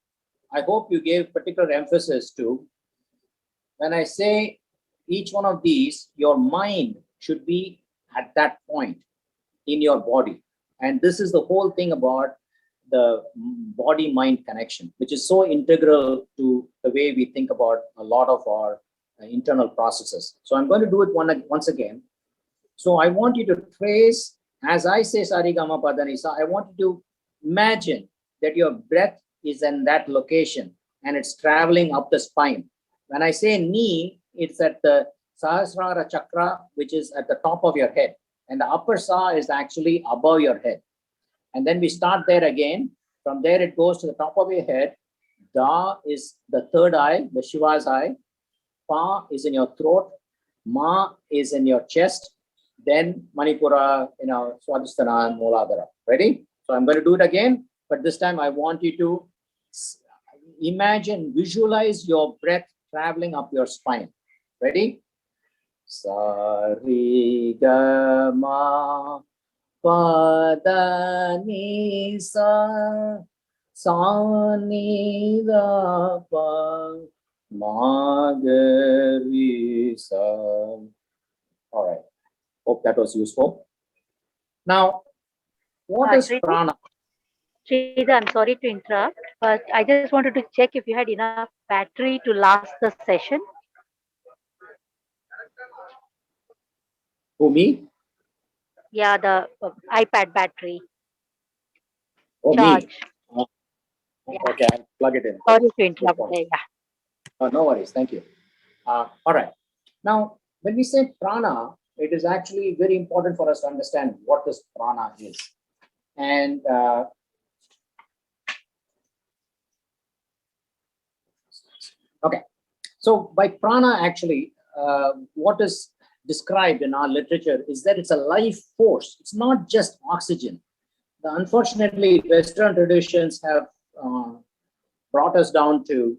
I hope you gave particular emphasis to, when I say each one of these, your mind should be at that point in your body. And this is the whole thing about the body-mind connection, which is so integral to the way we think about a lot of our internal processes. So I'm going to do it once again. So I want you to trace, as I say Sarigama Padanisa, I want you to imagine that your breath is in that location and it's traveling up the spine. When I say knee, it's at the Sahasrara chakra, which is at the top of your head. And the upper saw is actually above your head. And then we start there again. From there, it goes to the top of your head. Da is the third eye, the Shiva's eye. Pa is in your throat. Ma is in your chest. Then Manipura, Swadhisthana and Mooladhara. Ready? So I'm going to do it again. But this time I want you to imagine, visualize your breath traveling up your spine. Ready? Sa, ri, ga, ma, pa, da, ni, sa, sa, ni, da, pa, ma, ga, ri, sa. All right. Hope that was useful. Now, what is prana? Sridhar, I'm sorry to interrupt, but I just wanted to check if you had enough battery to last the session. Who, me? Yeah, the iPad battery. Oh, charge. Me. Yeah. Okay, I'll plug it in. Sorry to interrupt. Yeah. Oh, no worries. Thank you. All right. Now, when we say prana, it is actually very important for us to understand what this prana is. And okay, so by prana, actually, what is described in our literature is that it's a life force. It's not just oxygen. Unfortunately, Western traditions have brought us down to,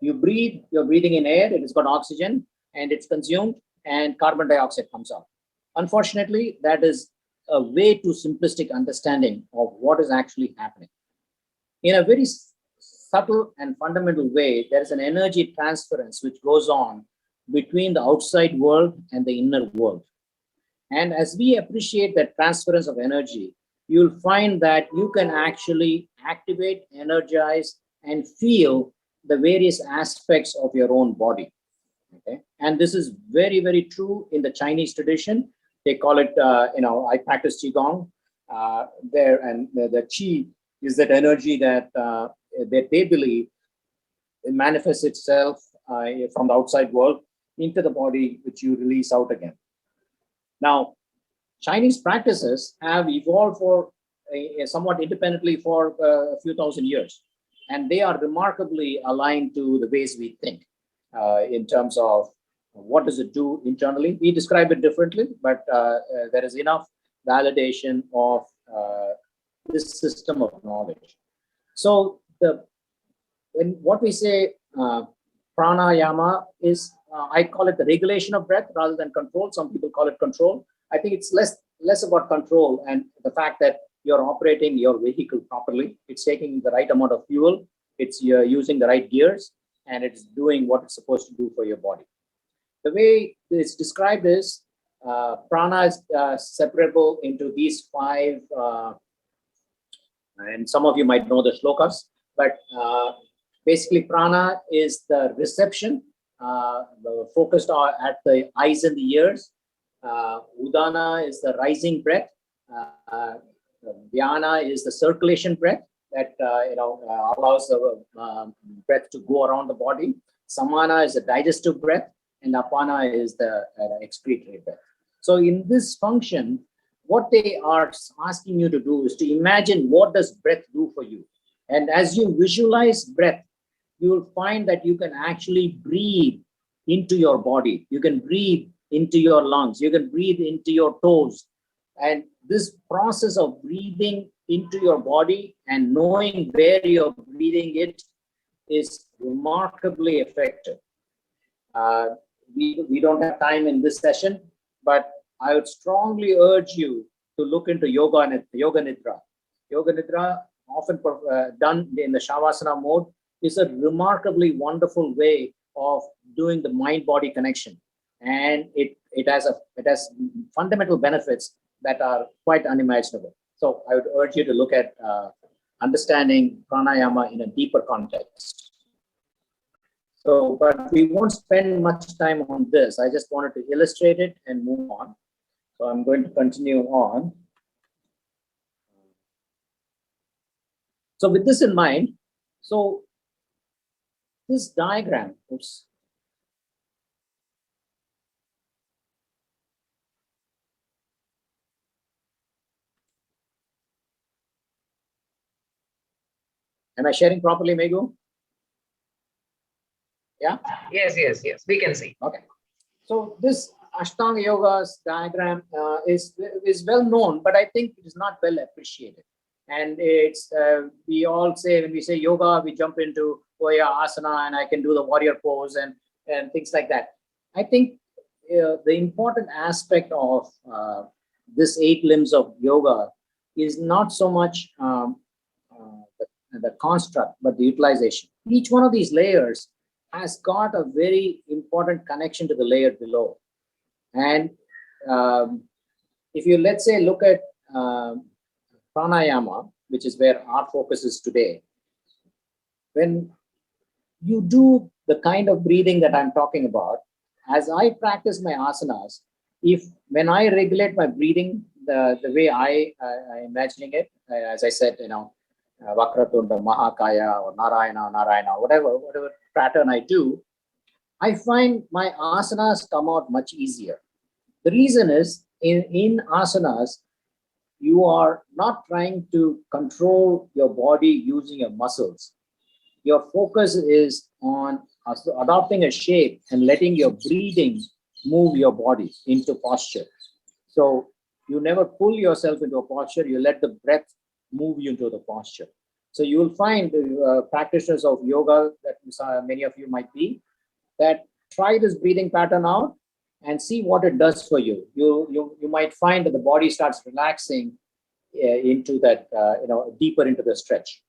you breathe, you're breathing in air, it has got oxygen, and it's consumed, and carbon dioxide comes out. Unfortunately, that is a way too simplistic understanding of what is actually happening. In a very subtle and fundamental way, there is an energy transference which goes on between the outside world and the inner world. And as we appreciate that transference of energy, you'll find that you can actually activate, energize, and feel the various aspects of your own body. Okay, and this is very, very true in the Chinese tradition. They call it, I practice Qigong there, and the Qi is that energy that they believe it manifests itself from the outside world into the body, which you release out again. Now, Chinese practices have evolved for somewhat independently for a few thousand years, and they are remarkably aligned to the ways we think in terms of what does it do internally. We describe it differently, but there is enough validation of this system of knowledge. So what we say pranayama is, I call it the regulation of breath rather than control. Some people call it control. I think it's less about control and the fact that you're operating your vehicle properly. It's taking the right amount of fuel. You're using the right gears, and it's doing what it's supposed to do for your body. The way it's described is prana is separable into these 5, and some of you might know the shlokas, but basically prana is the reception, focused at the eyes and the ears. Udana is the rising breath. Dhyana is the circulation breath that allows the breath to go around the body. Samana is the digestive breath, and Apana is the excretory breath. So in this function, what they are asking you to do is to imagine what does breath do for you. And as you visualize breath, you will find that you can actually breathe into your body. You can breathe into your lungs. You can breathe into your toes. And this process of breathing into your body and knowing where you're breathing it is remarkably effective. We don't have time in this session, but I would strongly urge you to look into yoga nidra. Yoga nidra, often done in the shavasana mode, is a remarkably wonderful way of doing the mind-body connection, and it has fundamental benefits that are quite unimaginable. So I would urge you to look at understanding pranayama in a deeper context. So, but we won't spend much time on this. I just wanted to illustrate it and move on. So I'm going to continue on. So with this in mind, so this diagram, oops. Am I sharing properly, Meghu? Yeah? Yes, we can see. Okay. So this Ashtanga Yoga's diagram is well known, but I think it is not well appreciated. And it's, we all say, when we say yoga, we jump into, oh yeah, asana, and I can do the warrior pose and things like that. I think the important aspect of this 8 limbs of yoga is not so much the construct, but the utilization. Each one of these layers has got a very important connection to the layer below. And if you, let's say, look at pranayama, which is where our focus is today, when you do the kind of breathing that I'm talking about, as I practice my asanas, when I regulate my breathing the way I'm imagining it, as I said, Vakratunda, Mahakaya, or Narayana, whatever pattern I do, I find my asanas come out much easier. The reason is, in asanas, you are not trying to control your body using your muscles. Your focus is on adopting a shape and letting your breathing move your body into posture. So you never pull yourself into a posture, you let the breath move you into the posture. So you will find practitioners of yoga, that many of you might be, that try this breathing pattern out and see what it does for you. You might find that the body starts relaxing into that, deeper into the stretch.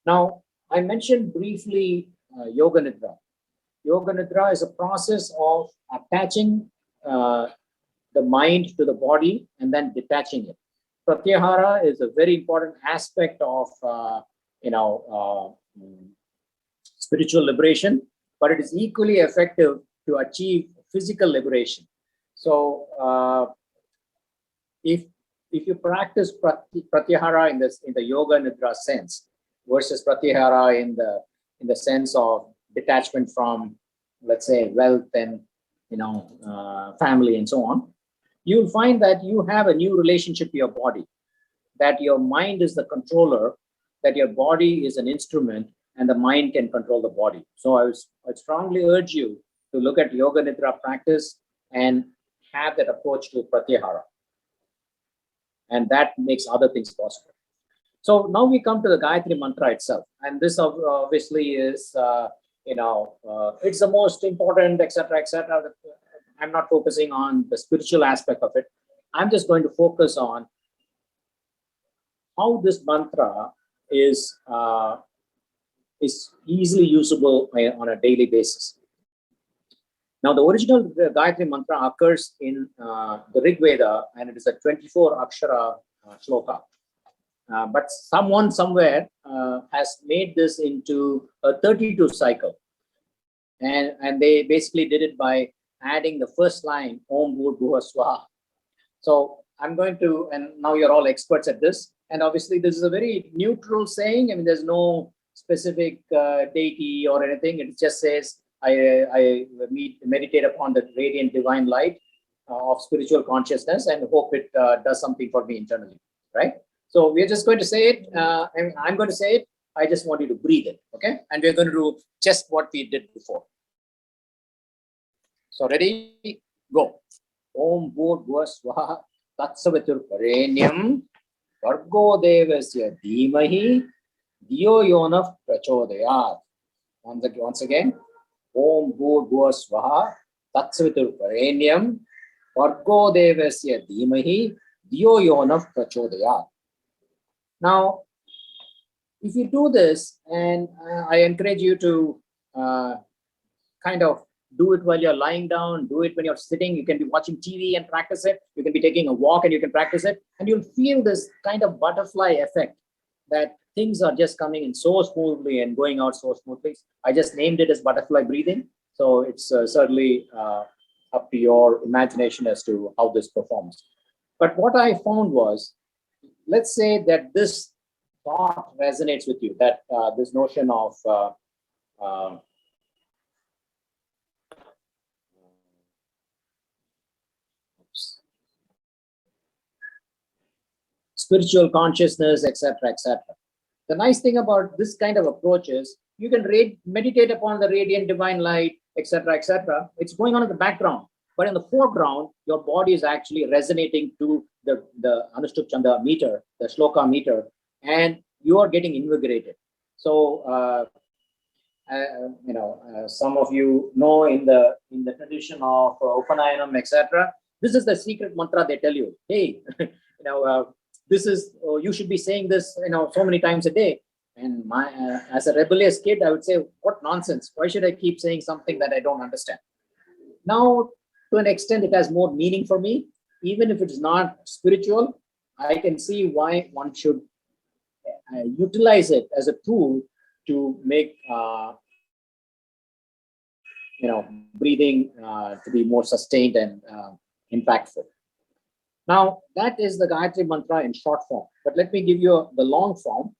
Now, I mentioned briefly Yoga Nidra. Yoga Nidra is a process of attaching the mind to the body and then detaching it. Pratyahara is a very important aspect of, spiritual liberation, but it is equally effective to achieve physical liberation. So, if you practice pratyahara in the yoga nidra sense versus pratyahara in the sense of detachment from, let's say, wealth and family and so on, you'll find that you have a new relationship to your body, that your mind is the controller, that your body is an instrument, and the mind can control the body. So I strongly urge you to look at yoga nidra practice and have that approach to pratyahara. And that makes other things possible. So now we come to the Gayatri Mantra itself. And this obviously is, it's the most important, etc., etc. I'm not focusing on the spiritual aspect of it. I'm just going to focus on how this mantra is easily usable on a daily basis. Now, the original Gayatri Mantra occurs in the Rig Veda, and it is a 24 Akshara shloka. But someone somewhere has made this into a 32 cycle. And they basically did it by adding the first line, Om Bhur Bhuva Swaha. So I'm going to, and now you're all experts at this. And obviously, this is a very neutral saying. I mean, there's no specific deity or anything. It just says, I meditate upon the radiant divine light of spiritual consciousness and hope it does something for me internally, right? So we're just going to say it. I'm going to say it. I just want you to breathe it, okay? And we're going to do just what we did before. So ready? Go. Om Bhur Bhuva Swaha Tatsavitur Parenyam Vargo devasya dhimahi Diyo Yonah Prachodayat. Once again, Om Bhur Bhuva Swaha Tatsvitur Varenyam Vargo Devasya Dhimahi Diyo Yonah Prachodayat. Now, if you do this, and I encourage you to kind of do it while you're lying down, do it when you're sitting. You can be watching TV and practice it. You can be taking a walk and you can practice it. And you'll feel this kind of butterfly effect that things are just coming in so smoothly and going out so smoothly. I just named it as butterfly breathing. So it's certainly up to your imagination as to how this performs. But what I found was, let's say that this thought resonates with you, that this notion of spiritual consciousness, etc., etc. The nice thing about this kind of approach is you can meditate upon the radiant divine light, etc., etc. It's going on in the background, but in the foreground, your body is actually resonating to the Anustubh Chandah meter, the shloka meter, and you are getting invigorated. So, some of you know in the tradition of Upanayanam, etc. This is the secret mantra they tell you. Hey, this is you should be saying this, so many times a day. And as a rebellious kid, I would say, what nonsense? Why should I keep saying something that I don't understand? Now, to an extent, it has more meaning for me. Even if it is not spiritual, I can see why one should utilize it as a tool to make breathing to be more sustained and impactful. Now, that is the Gayatri Mantra in short form. But let me give you the long form.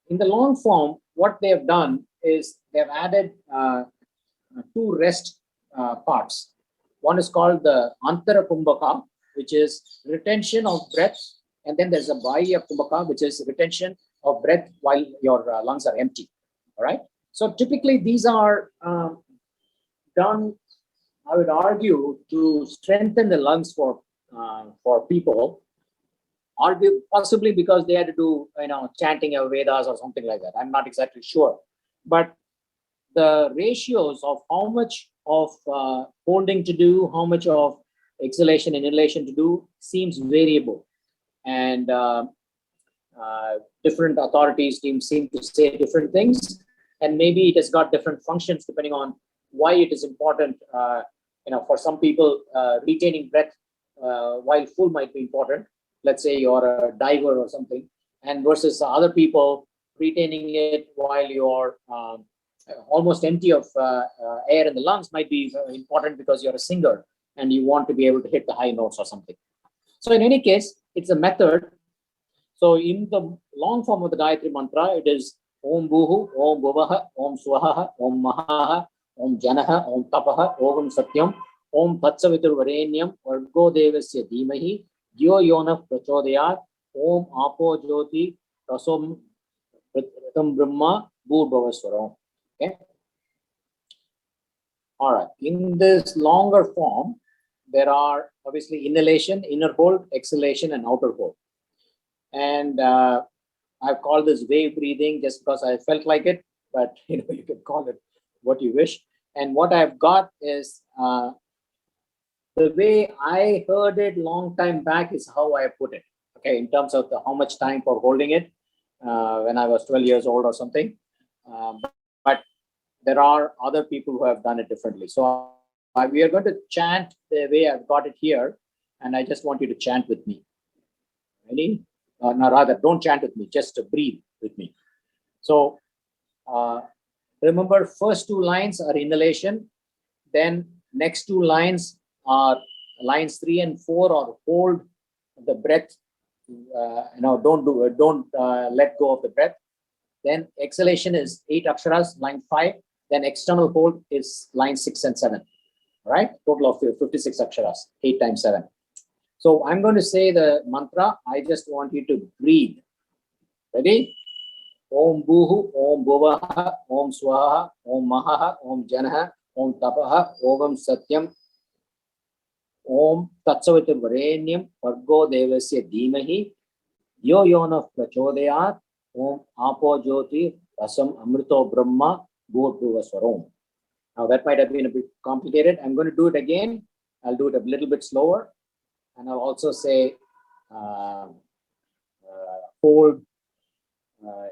In the long form, what they have done is they have added two rest parts. One is called the Antara Kumbhaka, which is retention of breath. And then there's a Bahya Kumbhaka, which is retention of breath while your lungs are empty. All right. So typically these are done, I would argue, to strengthen the lungs for people, argue possibly because they had to do chanting of Vedas or something like that. I'm not exactly sure, but the ratios of how much of holding to do, how much of exhalation and inhalation to do seems variable, and different authorities seem to say different things, and maybe it has got different functions depending on why it is important. For some people, retaining breath while full might be important. Let's say you're a diver or something, and versus other people retaining it while you're almost empty of air in the lungs might be important because you're a singer and you want to be able to hit the high notes or something. So in any case, it's a method. So in the long form of the Gayatri Mantra, it is Om Bhuhu, Om Bhuvaha, Om Swaha, Om Mahaha, Om Janaha, Om Tapaha, Om Satyam, Om Tatsavitur Varenyam, Vargo Devasya Dhimahi, Diyo Yonah Prachodayat, Om Apo Jyoti, Rasom Pratam Brahma, Bhur Bhavaswaram. Okay. All right. In this longer form, there are obviously inhalation, inner hold, exhalation, and outer hold. And I've called this wave breathing just because I felt like it, but you can call it what you wish. And what I've got is the way I heard it long time back is how I put it. Okay, in terms of how much time for holding it when I was 12 years old or something. But there are other people who have done it differently. So we are going to chant the way I've got it here, and I just want you to chant with me. Ready? No, rather, don't chant with me, just breathe with me. So remember, first two lines are inhalation, then next two lines are lines 3 and 4 are hold the breath. Don't let go of the breath. Then exhalation is 8 aksharas, line 5. Then external hold is line 6 and 7. All right, total of 56 aksharas, 8 times 7. So I'm going to say the mantra. I just want you to breathe. Ready? Om Bhuhu, Om Bhuvaha, Om Swaha, Om Mahaha, Om Janaha, Om Tapaha, Om Satyam, Om Tatsavitur Varenyam, Vargo Devasya Dhimahi, Yo yona prachodayat om apo jyoti rasam amrito brahma bhurtuvasvarom. Now that might have been a bit complicated. I'm going to do it again. I'll do it a little bit slower. And I'll also say hold,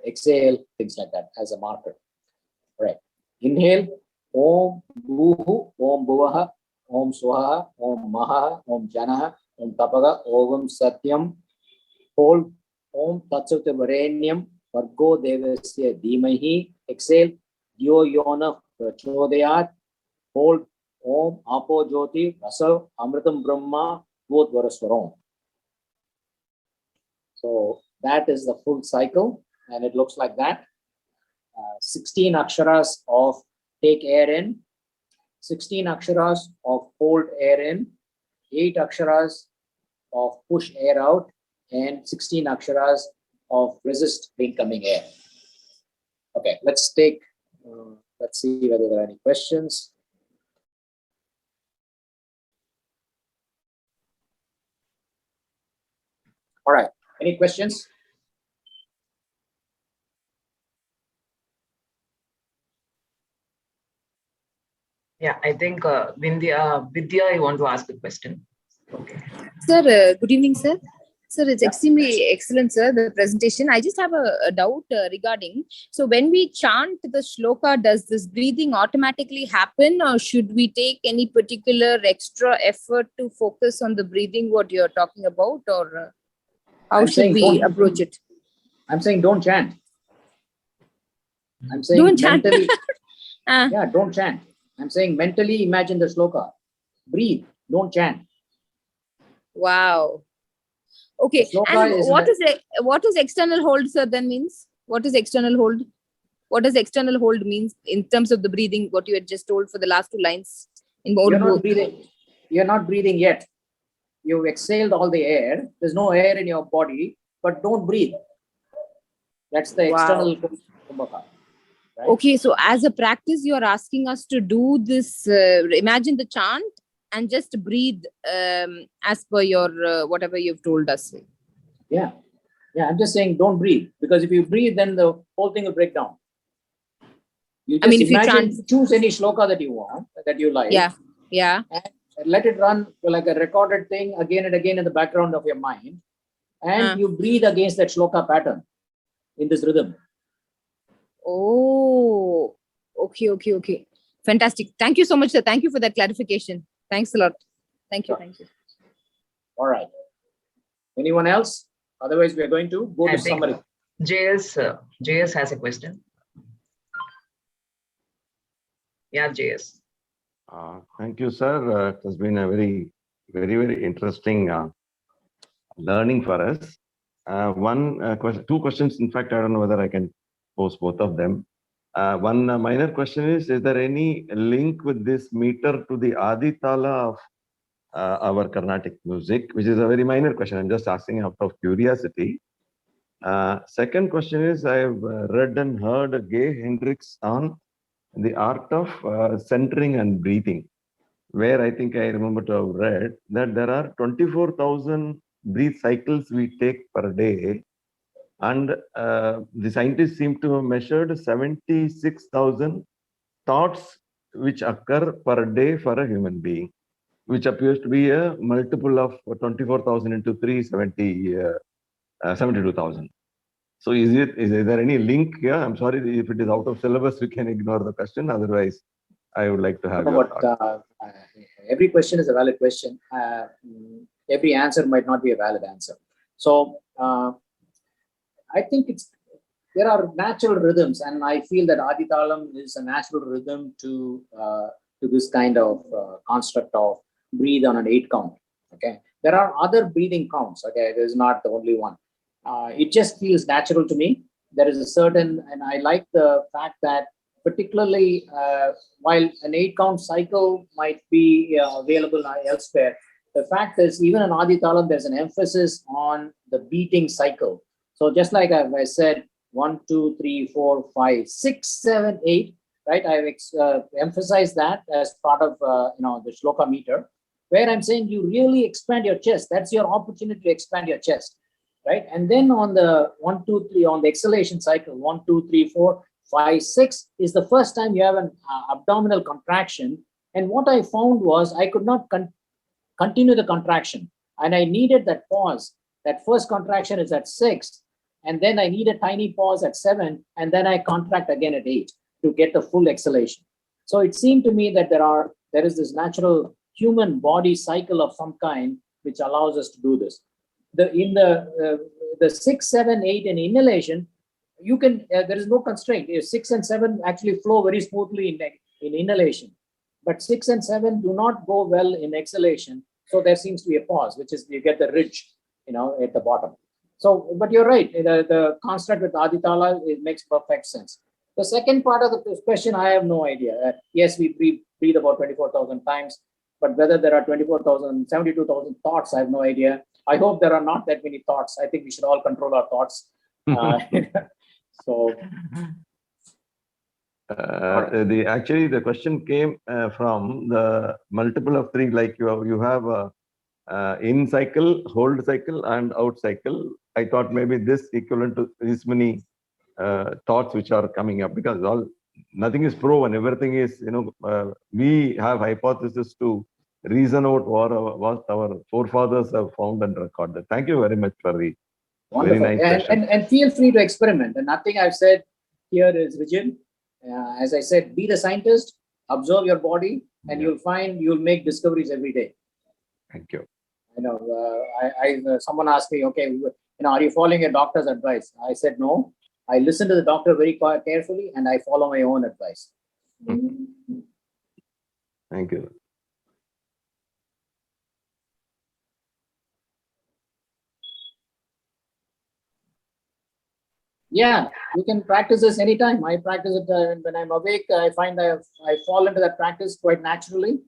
exhale, things like that as a marker. All right. Inhale. Om Bhuhu, Om Bhuvaha, Om Swaha, Om Maha, Om Janaha, Om Tapaga, Om Satyam. Hold. Om Tatsavta Varenyam, Vargo Devasya Dhimahi. Exhale. Yo Yona Prachodayat. Hold. Om Apo Jyoti Rasav Amritam Brahma Bhutvarasvaram. So that is the full cycle, and it looks like that. 16 aksharas of take air in, 16 aksharas of hold air in, 8 aksharas of push air out, and 16 aksharas of resist the incoming air. Okay, let's see whether there are any questions. All right, any questions? Yeah, I think Vidya, you want to ask a question. Okay. Sir, good evening, sir. Sir, it's extremely excellent, sir, the presentation. I just have a doubt regarding, so when we chant the shloka, does this breathing automatically happen, or should we take any particular extra effort to focus on the breathing, what you're talking about, or how should we approach it? I'm saying don't chant. I'm saying Don't chant. mentally. Yeah, don't chant. I'm saying mentally imagine the shloka. Breathe, don't chant. Wow. Okay. And what is external hold, sir, then means? What is external hold? What does external hold means in terms of the breathing, what you had just told for the last 2 lines? You're not breathing. You're not breathing yet. You've exhaled all the air. There's no air in your body, but don't breathe. That's the external kumbhaka. Right? Okay, so as a practice, you're asking us to do this, imagine the chant and just breathe as per your whatever you've told us. Yeah, I'm just saying don't breathe, because if you breathe, then the whole thing will break down. You just imagine, choose any shloka that you want, that you like. Yeah. And let it run like a recorded thing again and again in the background of your mind. And you breathe against that shloka pattern in this rhythm. Oh, okay. Fantastic. Thank you so much, sir. Thank you for that clarification. Thanks a lot. Thank you. All right. Anyone else? Otherwise, we are going to go to summary. JS has a question. Yeah, JS. Thank you, sir. It has been a very, very interesting learning for us. Two questions. In fact, I don't know whether I can pose both of them. One minor question is there any link with this meter to the Adi Tala of our Carnatic music, which is a very minor question. I'm just asking out of curiosity. Second question is, I've read and heard Gay Hendricks on the art of centering and breathing, where I think I remember to have read that there are 24,000 breath cycles we take per day. And the scientists seem to have measured 76,000 thoughts which occur per day for a human being, which appears to be a multiple of 24,000 into 72,000. So is there any link here? I'm sorry if it is out of syllabus, we can ignore the question. Otherwise, I would like to have your thoughts. Every question is a valid question. Every answer might not be a valid answer. So I think there are natural rhythms, and I feel that Adi Talam is a natural rhythm to this kind of construct of breathe on an 8 count. Okay, there are other breathing counts. Okay, it is not the only one. It just feels natural to me. There is a certain, and I like the fact that particularly while an 8 count cycle might be available elsewhere, the fact is even in Adi Talam there's an emphasis on the beating cycle. So just like I said, 1, 2, 3, 4, 5, 6, 7, 8, right? I've emphasized that as part of the shloka meter, where I'm saying you really expand your chest. That's your opportunity to expand your chest. right? And then on the 1, 2, 3, on the exhalation cycle, 1, 2, 3, 4, 5, 6 is the first time you have an abdominal contraction. And what I found was I could not continue the contraction, and I needed that pause. That first contraction is at 6, and then I need a tiny pause at 7, and then I contract again at 8 to get the full exhalation. So it seemed to me that there is this natural human body cycle of some kind which allows us to do this. The 6, 7, 8 in inhalation, you can there is no constraint. 6 and 7 actually flow very smoothly in inhalation, but 6 and 7 do not go well in exhalation. So there seems to be a pause, which is you get the ridge, at the bottom. So, but you're right. The construct with Aditala, it makes perfect sense. The second part of the question, I have no idea. Yes, we breathe about 24,000 times, but whether there are 24,000, 72,000 thoughts, I have no idea. I hope there are not that many thoughts. I think we should all control our thoughts. So. Actually, the question came from the multiple of 3, like you have in cycle, hold cycle, and out cycle. I thought maybe this equivalent to this many thoughts which are coming up, because nothing is proven. Everything is, we have hypothesis to reason out what our forefathers have found and recorded. Thank you very much for the wonderful. Very nice session. And feel free to experiment. And nothing I've said here is rigid. As I said, be the scientist, observe your body, and you'll make discoveries every day. Thank you. Someone asked me, okay, are you following your doctor's advice? I said, no. I listen to the doctor very carefully, and I follow my own advice. Thank you. Yeah, you can practice this anytime. I practice it when I'm awake. I find I fall into that practice quite naturally.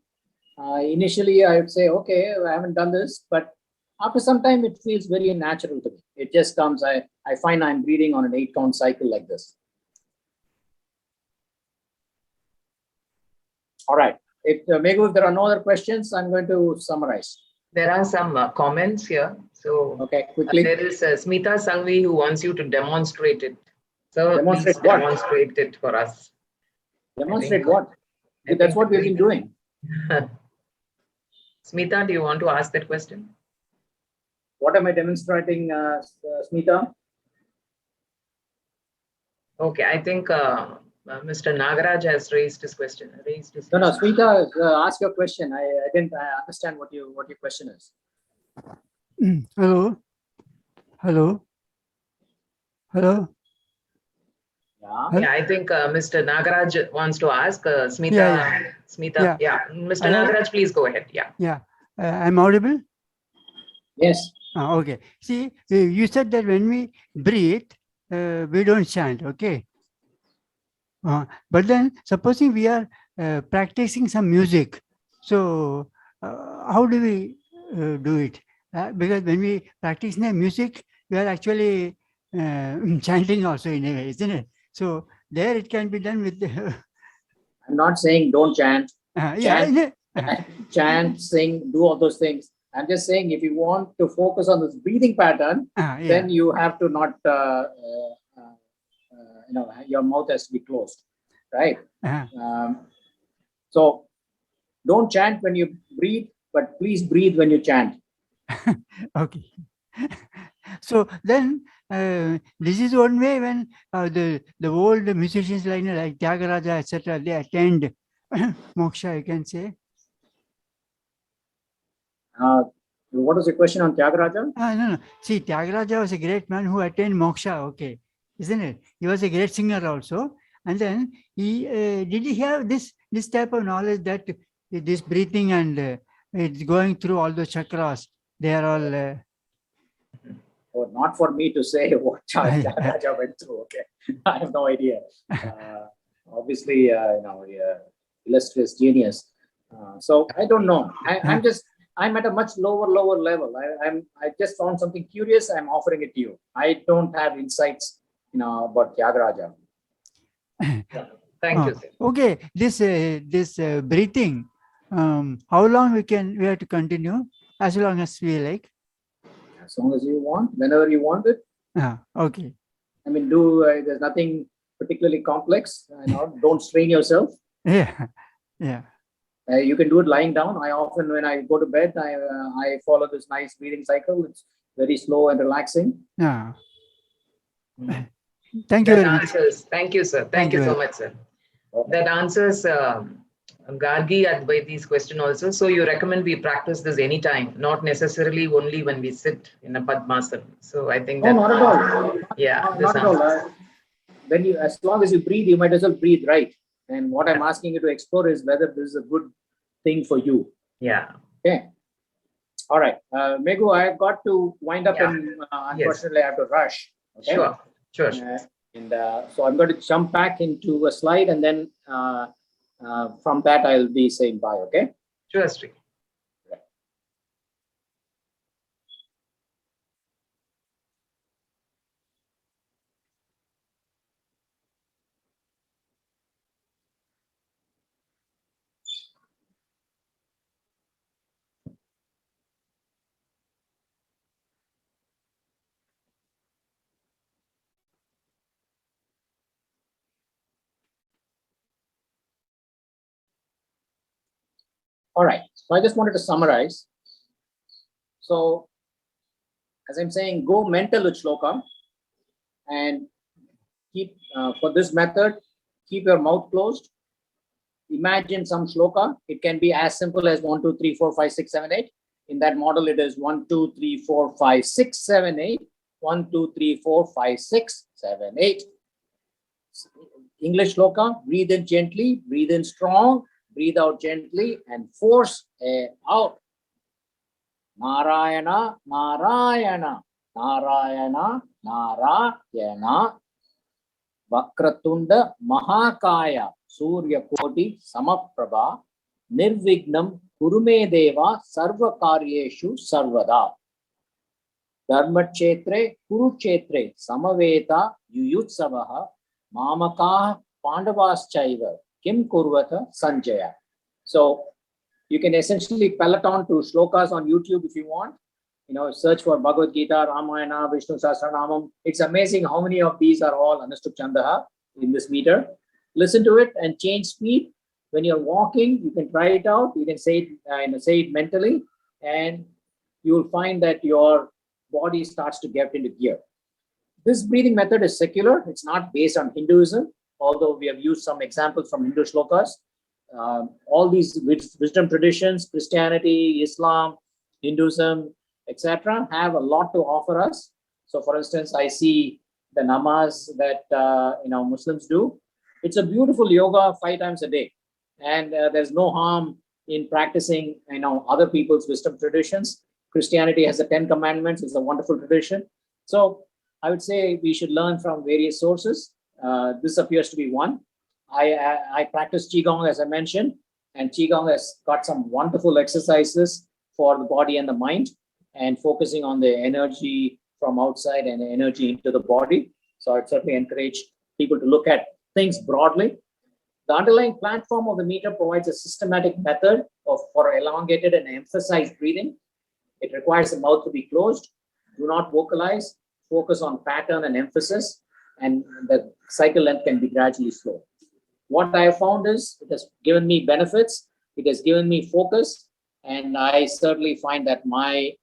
Initially, I would say, okay, I haven't done this, but after some time, it feels very natural to me. It just comes. I find I'm breathing on an 8-count cycle like this. All right. Meghu, if there are no other questions, I'm going to summarize. There are some comments here. So okay, quickly. There is Smita Sangvi who wants you to demonstrate it. So demonstrate please demonstrate it for us. Demonstrate what? That's what we've been doing. Smita, do you want to ask that question? What am I demonstrating, Smita? Okay, I think Mr. Nagaraj has raised his question. No, Smita, ask your question. I didn't understand what your question is. Hello. Yeah, I think Mr. Nagaraj wants to ask. Smita, Mr. Nagaraj, please go ahead. I'm audible? Yes. Okay. See, you said that when we breathe, we don't chant, okay? But then, supposing we are practicing some music, so how do we do it? Because when we practice the music, we are actually chanting also in a way, isn't it? So there it can be done with. I'm not saying don't chant. Chant, sing, do all those things. I'm just saying if you want to focus on this breathing pattern, then you have to not, your mouth has to be closed, right? So don't chant when you breathe, but please breathe when you chant. Okay. So then this is one way when the old musicians like Tyagaraja, etc., they attend moksha, you can say. What was the question on Tyagaraja? No. See, Tyagaraja was a great man who attained moksha, okay, isn't it? He was a great singer also. And then did he have this type of knowledge that this breathing and it's going through all the chakras, they are all... not for me to say what Tyagaraja went through, okay. I have no idea. Obviously, illustrious genius. So I don't know. I'm at a much lower level. I just found something curious. I'm offering it to you. I don't have insights, about Tyagaraja. Thank you, sir. Okay, this breathing. How long we have to continue? As long as we like. as long as you want, whenever you want it. Okay. I mean, there's nothing particularly complex. Don't strain yourself. Yeah. Yeah. You can do it lying down. I often, when I go to bed, I follow this nice breathing cycle. It's very slow and relaxing. Yeah. Thank you very much. Thank you, sir. Thank you so much, sir. That answers Gargi Advaiti's question also. So you recommend we practice this anytime, not necessarily only when we sit in a Padmasana. So I think that. No, not at all. Yeah. Not at all. As long as you breathe, you might as well breathe right. And what I'm asking you to explore is whether this is a good thing for you. Yeah. Okay. All right. Meghu, I've got to wind up and unfortunately I have to rush. Okay. Sure. So I'm going to jump back into a slide and then from that I'll be saying bye. Okay. Sure, Sri. All right. So I just wanted to summarize. So as I'm saying, go mental with shloka and keep for this method, keep your mouth closed. Imagine some shloka. It can be as simple as 1, 2, 3, 4, 5, 6, 7, 8. In that model, it is 1, 2, 3, 4, 5, 6, 7, 8. 1, 2, 3, 4, 5, 6, 7, 8. English shloka, breathe in gently, breathe in strong, breathe out gently, and force air out. Narayana, Narayana, Narayana, Narayana. Vakratunda Mahakaya Surya Koti Samaprabha Nirvignam Kurume Deva Sarva Karyeshu Sarvada. Dharmachetre Kuruchetre Samaveta Yuyutsavaha Mamaka Pandavaschaiva Kim Kurvata Sanjaya. So you can essentially peloton to shlokas on YouTube if you want. Search for Bhagavad Gita, Ramayana, Vishnu Sahasranamam. It's amazing how many of these are all Anustubh Chandah in this meter. Listen to it and change speed. When you're walking, you can try it out. You can say it mentally, and you'll find that your body starts to get into gear. This breathing method is secular. It's not based on Hinduism, although we have used some examples from Hindu shlokas. All these wisdom traditions, Christianity, Islam, Hinduism, etc., have a lot to offer us. So, for instance, I see the namaz that Muslims do. It's a beautiful yoga 5 times a day, and there's no harm in practicing other people's wisdom traditions. Christianity has the 10 commandments. It's a wonderful tradition. So I would say we should learn from various sources. This appears to be one. I practice Qigong, as I mentioned, and Qigong has got some wonderful exercises for the body and the mind, and focusing on the energy from outside and energy into the body. So I'd certainly encourage people to look at things broadly. The underlying platform of the meter provides a systematic method for elongated and emphasized breathing. It requires the mouth to be closed. Do not vocalize. Focus on pattern and emphasis, and the cycle length can be gradually slow. What I have found is it has given me benefits. It has given me focus. And I certainly find that my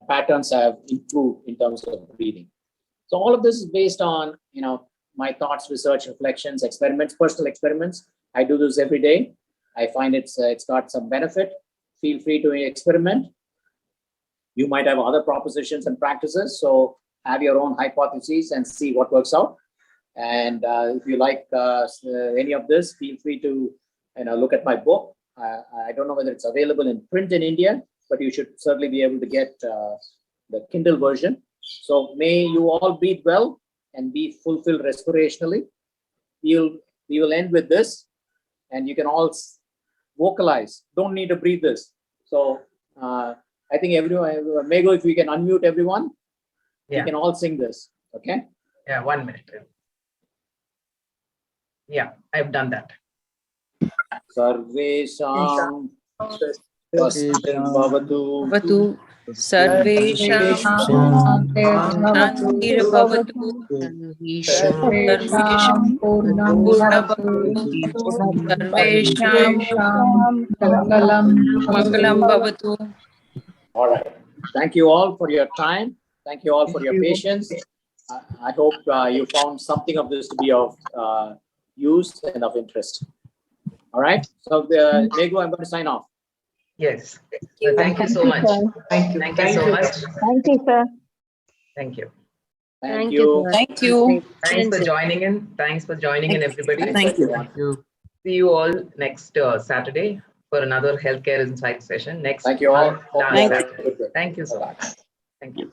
patterns have improved in terms of breathing. So all of this is based on, my thoughts, research, reflections, experiments, personal experiments. I do this every day. I find it's got some benefit. Feel free to experiment. You might have other propositions and practices. So have your own hypotheses and see what works out. And if you like any of this, feel free to look at my book. I don't know whether it's available in print in India, but you should certainly be able to get the Kindle version. So may you all breathe well and be fulfilled respirationally. We will end with this, and you can all vocalize. Don't need to breathe this. So I think everyone, Megho, if we can unmute everyone, we can all sing this. Okay? Yeah, 1 minute. Yeah, I've done that. Sarvesham Bhavatu Sarvesham Shantirabhavatu Sarvesham Purnabhavatu Sarvesham Mangalam Bhavatu. All right. Thank you all for your time. Thank you all for your patience. I hope you found something of this to be of use and of interest. All right. So, Nego, I'm going to sign off. Yes. Thank you so much. Thank you. Thank you so much. Thank you, sir. Thank you. Thank you. Thank you. Thanks for joining in. Thanks for joining in, everybody. Thank you. See you all next Saturday for another Healthcare Insight session. Next. Thank you all. Thank you. you so much. Thank you.